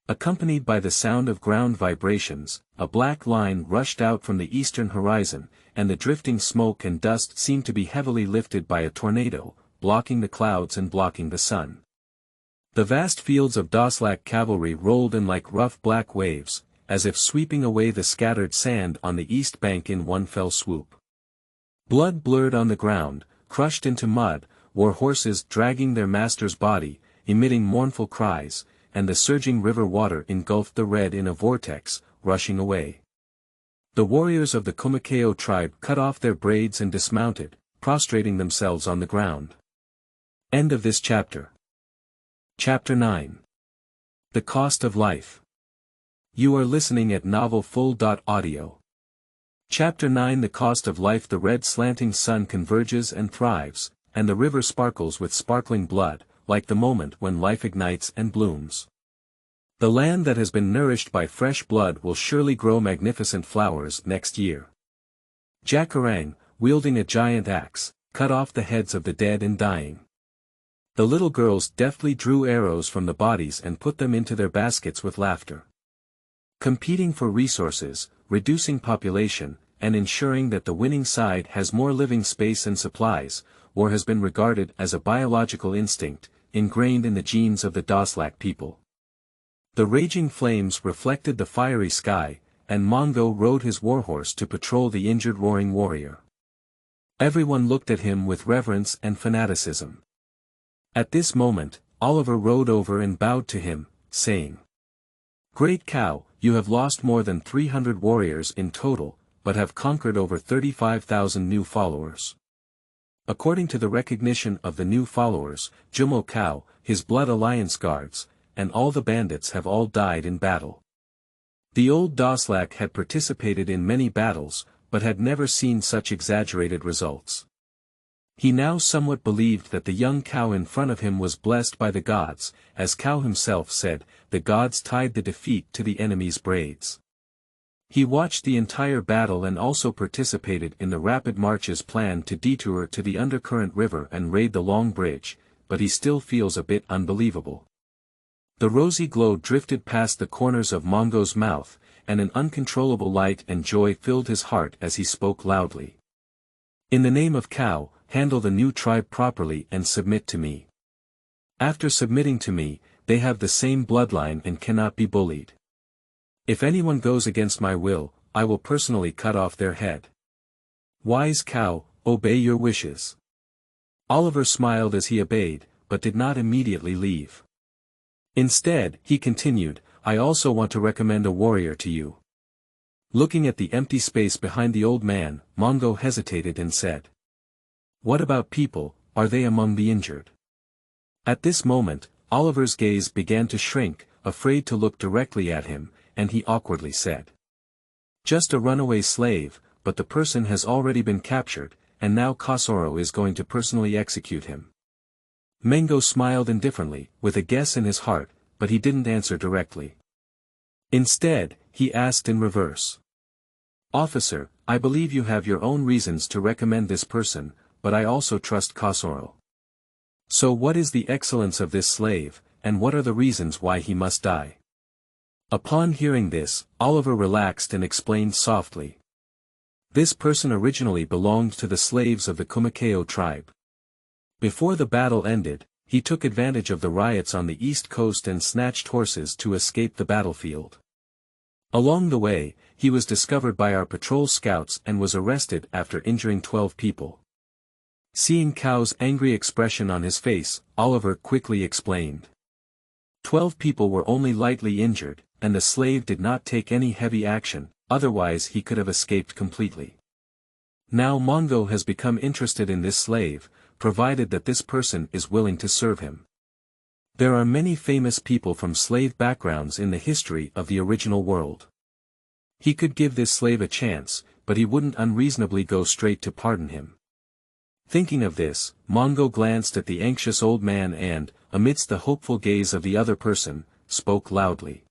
Accompanied by the sound of ground vibrations, a black line rushed out from the eastern horizon, and the drifting smoke and dust seemed to be heavily lifted by a tornado, blocking the clouds and blocking the sun. The vast fields of Doslak cavalry rolled in like rough black waves, as if sweeping away the scattered sand on the east bank in one fell swoop. Blood blurred on the ground, crushed into mud, were horses dragging their master's body, emitting mournful cries, and the surging river water engulfed the red in a vortex, rushing away. The warriors of the Mengocao tribe cut off their braids and dismounted, prostrating themselves on the ground. End of this chapter. Chapter 9. The Cost of Life. You are listening at novelfull.audio. Chapter 9. The Cost of Life. The red slanting sun converges and thrives, and the river sparkles with sparkling blood, like the moment when life ignites and blooms. The land that has been nourished by fresh blood will surely grow magnificent flowers next year. Jacarang, wielding a giant axe, cut off the heads of the dead and dying. The little girls deftly drew arrows from the bodies and put them into their baskets with laughter. Competing for resources, reducing population, and ensuring that the winning side has more living space and supplies, war has been regarded as a biological instinct, ingrained in the genes of the Doslak people. The raging flames reflected the fiery sky, and Mongkao rode his warhorse to patrol the injured roaring warrior. Everyone looked at him with reverence and fanaticism. At this moment, Oliver rode over and bowed to him, saying, "Great Cow, you have lost more than 300 warriors in total, but have conquered over 35,000 new followers. According to the recognition of the new followers, Mengocao, his blood alliance guards, and all the bandits have all died in battle." The old Doslak had participated in many battles, but had never seen such exaggerated results. He now somewhat believed that the young cow in front of him was blessed by the gods, as Cow himself said, the gods tied the defeat to the enemy's braids. He watched the entire battle and also participated in the rapid marches planned to detour to the Undercurrent River and raid the Long Bridge, but he still feels a bit unbelievable. The rosy glow drifted past the corners of Mongkao's mouth, and an uncontrollable light and joy filled his heart as he spoke loudly. "In the name of Cow, handle the new tribe properly and submit to me. After submitting to me, they have the same bloodline and cannot be bullied. If anyone goes against my will, I will personally cut off their head. Wise Cow, obey your wishes." Oliver smiled as he obeyed, but did not immediately leave. Instead, he continued, "I also want to recommend a warrior to you." Looking at the empty space behind the old man, Mongkao hesitated and said, "What about people, are they among the injured?" At this moment, Oliver's gaze began to shrink, afraid to look directly at him, and he awkwardly said, "Just a runaway slave, but the person has already been captured, and now Kohol is going to personally execute him." Mengocao smiled indifferently, with a guess in his heart, but he didn't answer directly. Instead, he asked in reverse. "Officer, I believe you have your own reasons to recommend this person, but I also trust Kohol. So what is the excellence of this slave, and what are the reasons why he must die?" Upon hearing this, Oliver relaxed and explained softly. This person originally belonged to the slaves of the Mengocao tribe. Before the battle ended, he took advantage of the riots on the east coast and snatched horses to escape the battlefield. Along the way, he was discovered by our patrol scouts and was arrested after injuring 12 people. Seeing Cow's angry expression on his face, Oliver quickly explained. 12 people were only lightly injured, and the slave did not take any heavy action, otherwise he could have escaped completely. Now Mongkao has become interested in this slave, provided that this person is willing to serve him. There are many famous people from slave backgrounds in the history of the original world. He could give this slave a chance, but he wouldn't unreasonably go straight to pardon him. Thinking of this, Mongkao glanced at the anxious old man and, amidst the hopeful gaze of the other person, spoke loudly.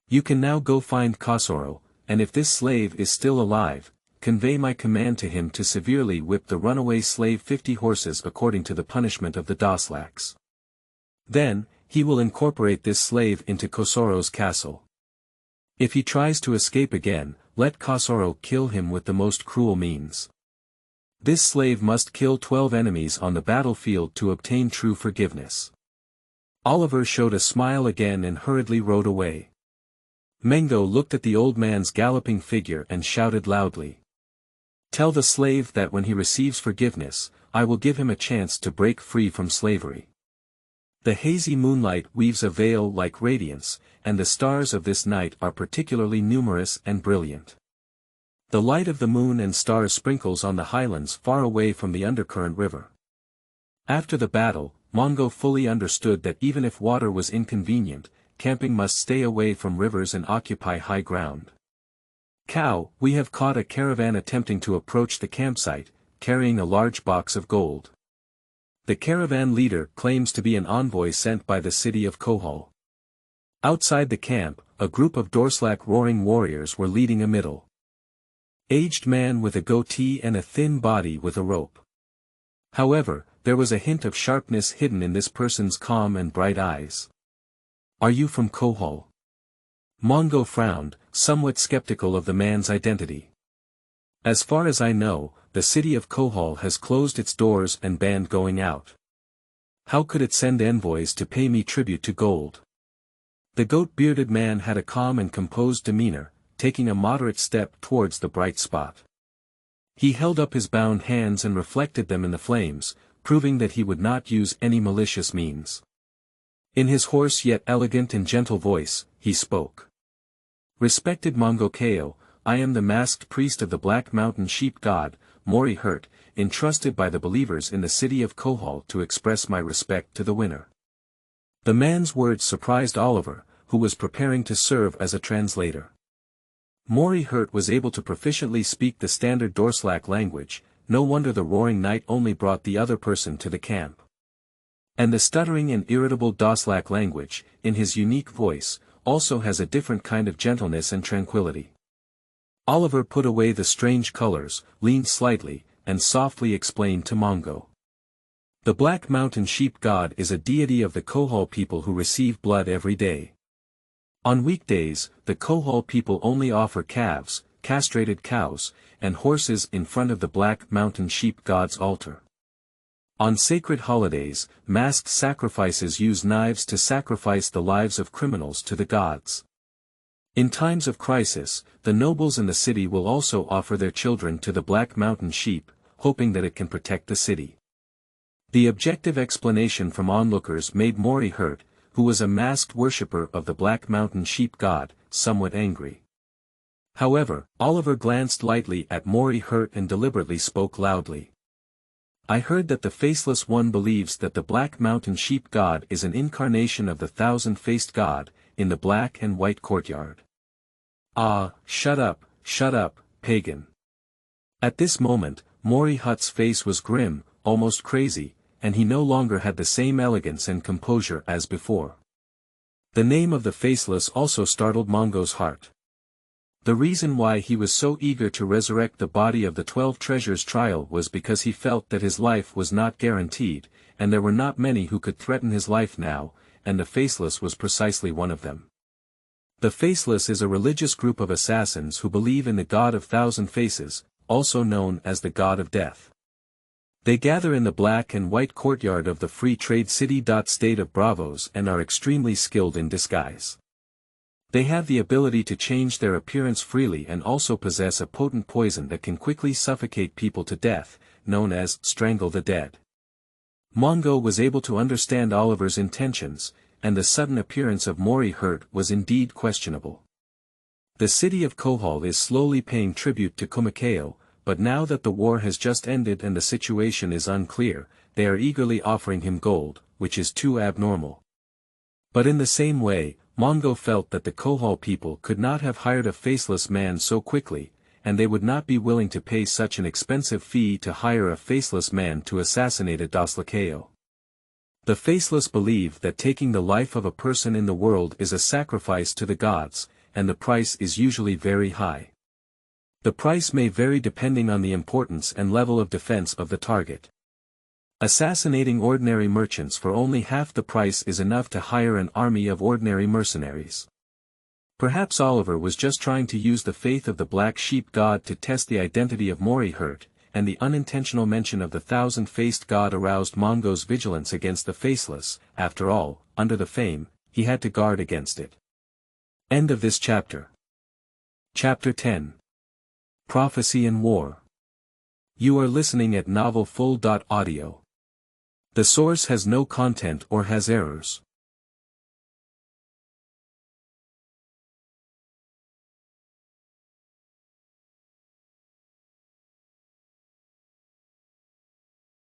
"You can now go find Kohol, and if this slave is still alive, convey my command to him to severely whip the runaway slave 50 horses according to the punishment of the Doslaks. Then, he will incorporate this slave into Kohor's castle. If he tries to escape again, let Kohol kill him with the most cruel means. This slave must kill 12 enemies on the battlefield to obtain true forgiveness." Oliver showed a smile again and hurriedly rode away. Mengocao looked at the old man's galloping figure and shouted loudly. "Tell the slave that when he receives forgiveness, I will give him a chance to break free from slavery." The hazy moonlight weaves a veil like radiance, and the stars of this night are particularly numerous and brilliant. The light of the moon and stars sprinkles on the highlands far away from the Undercurrent River. After the battle, Mongkao fully understood that even if water was inconvenient, camping must stay away from rivers and occupy high ground. "Cow, we have caught a caravan attempting to approach the campsite, carrying a large box of gold. The caravan leader claims to be an envoy sent by the city of Kohol." Outside the camp, a group of Doslak roaring warriors were leading a middle-aged man with a goatee and a thin body with a rope. However, there was a hint of sharpness hidden in this person's calm and bright eyes. "Are you from Kohol?" Mongkao frowned, somewhat skeptical of the man's identity. "As far as I know, the city of Kohol has closed its doors and banned going out. How could it send envoys to pay me tribute to gold? The goat-bearded man had a calm and composed demeanor, taking a moderate step towards the bright spot. He held up his bound hands and reflected them in the flames, proving that he would not use any malicious means. In his hoarse yet elegant and gentle voice, he spoke. Respected Mengocao, I am the masked priest of the Black Mountain Sheep God, Mori Hurt, entrusted by the believers in the city of Kohol to express my respect to the winner. The man's words surprised Oliver, who was preparing to serve as a translator. Mori Hurt was able to proficiently speak the standard Doslak language, no wonder the roaring night only brought the other person to the camp. And the stuttering and irritable Doslak language, in his unique voice, also has a different kind of gentleness and tranquility. Oliver put away the strange colors, leaned slightly, and softly explained to Mongo. The Black Mountain Sheep God is a deity of the Kohol people who receive blood every day. On weekdays, the Kohol people only offer calves, castrated cows, and horses in front of the Black Mountain Sheep God's altar. On sacred holidays, masked sacrifices use knives to sacrifice the lives of criminals to the gods. In times of crisis, the nobles in the city will also offer their children to the Black Mountain Sheep, hoping that it can protect the city. The objective explanation from onlookers made Mori Hurt, who was a masked worshipper of the Black Mountain Sheep God, somewhat angry. However, Oliver glanced lightly at Mori Hurt and deliberately spoke loudly. I heard that the Faceless One believes that the Black Mountain Sheep God is an incarnation of the thousand-faced God, in the black and white courtyard. Ah, shut up, pagan. At this moment, Mori Hurt's face was grim, almost crazy, and he no longer had the same elegance and composure as before. The name of the Faceless also startled Mongo's heart. The reason why he was so eager to resurrect the body of the 12 treasures trial was because he felt that his life was not guaranteed, and there were not many who could threaten his life now, and the Faceless was precisely one of them. The Faceless is a religious group of assassins who believe in the God of Thousand Faces, also known as the God of Death. They gather in the black and white courtyard of the free trade city. State of Bravos and are extremely skilled in disguise. They have the ability to change their appearance freely and also possess a potent poison that can quickly suffocate people to death, known as strangle the dead. Mongo was able to understand Oliver's intentions, and the sudden appearance of Mori Hurt was indeed questionable. The city of Kohol is slowly paying tribute to Mengocao, but now that the war has just ended and the situation is unclear, they are eagerly offering him gold, which is too abnormal. But in the same way, Mongo felt that the Kohol people could not have hired a faceless man so quickly, and they would not be willing to pay such an expensive fee to hire a faceless man to assassinate a Doslaks. The faceless believe that taking the life of a person in the world is a sacrifice to the gods, and the price is usually very high. The price may vary depending on the importance and level of defense of the target. Assassinating ordinary merchants for only half the price is enough to hire an army of ordinary mercenaries. Perhaps Oliver was just trying to use the faith of the Black Sheep God to test the identity of Mori Hurt, and the unintentional mention of the thousand-faced god aroused Mongo's vigilance against the faceless. After all, under the fame, he had to guard against it. End of this chapter. Chapter 10. Prophecy and War. You are listening at novelfull.audio. The source has no content or has errors.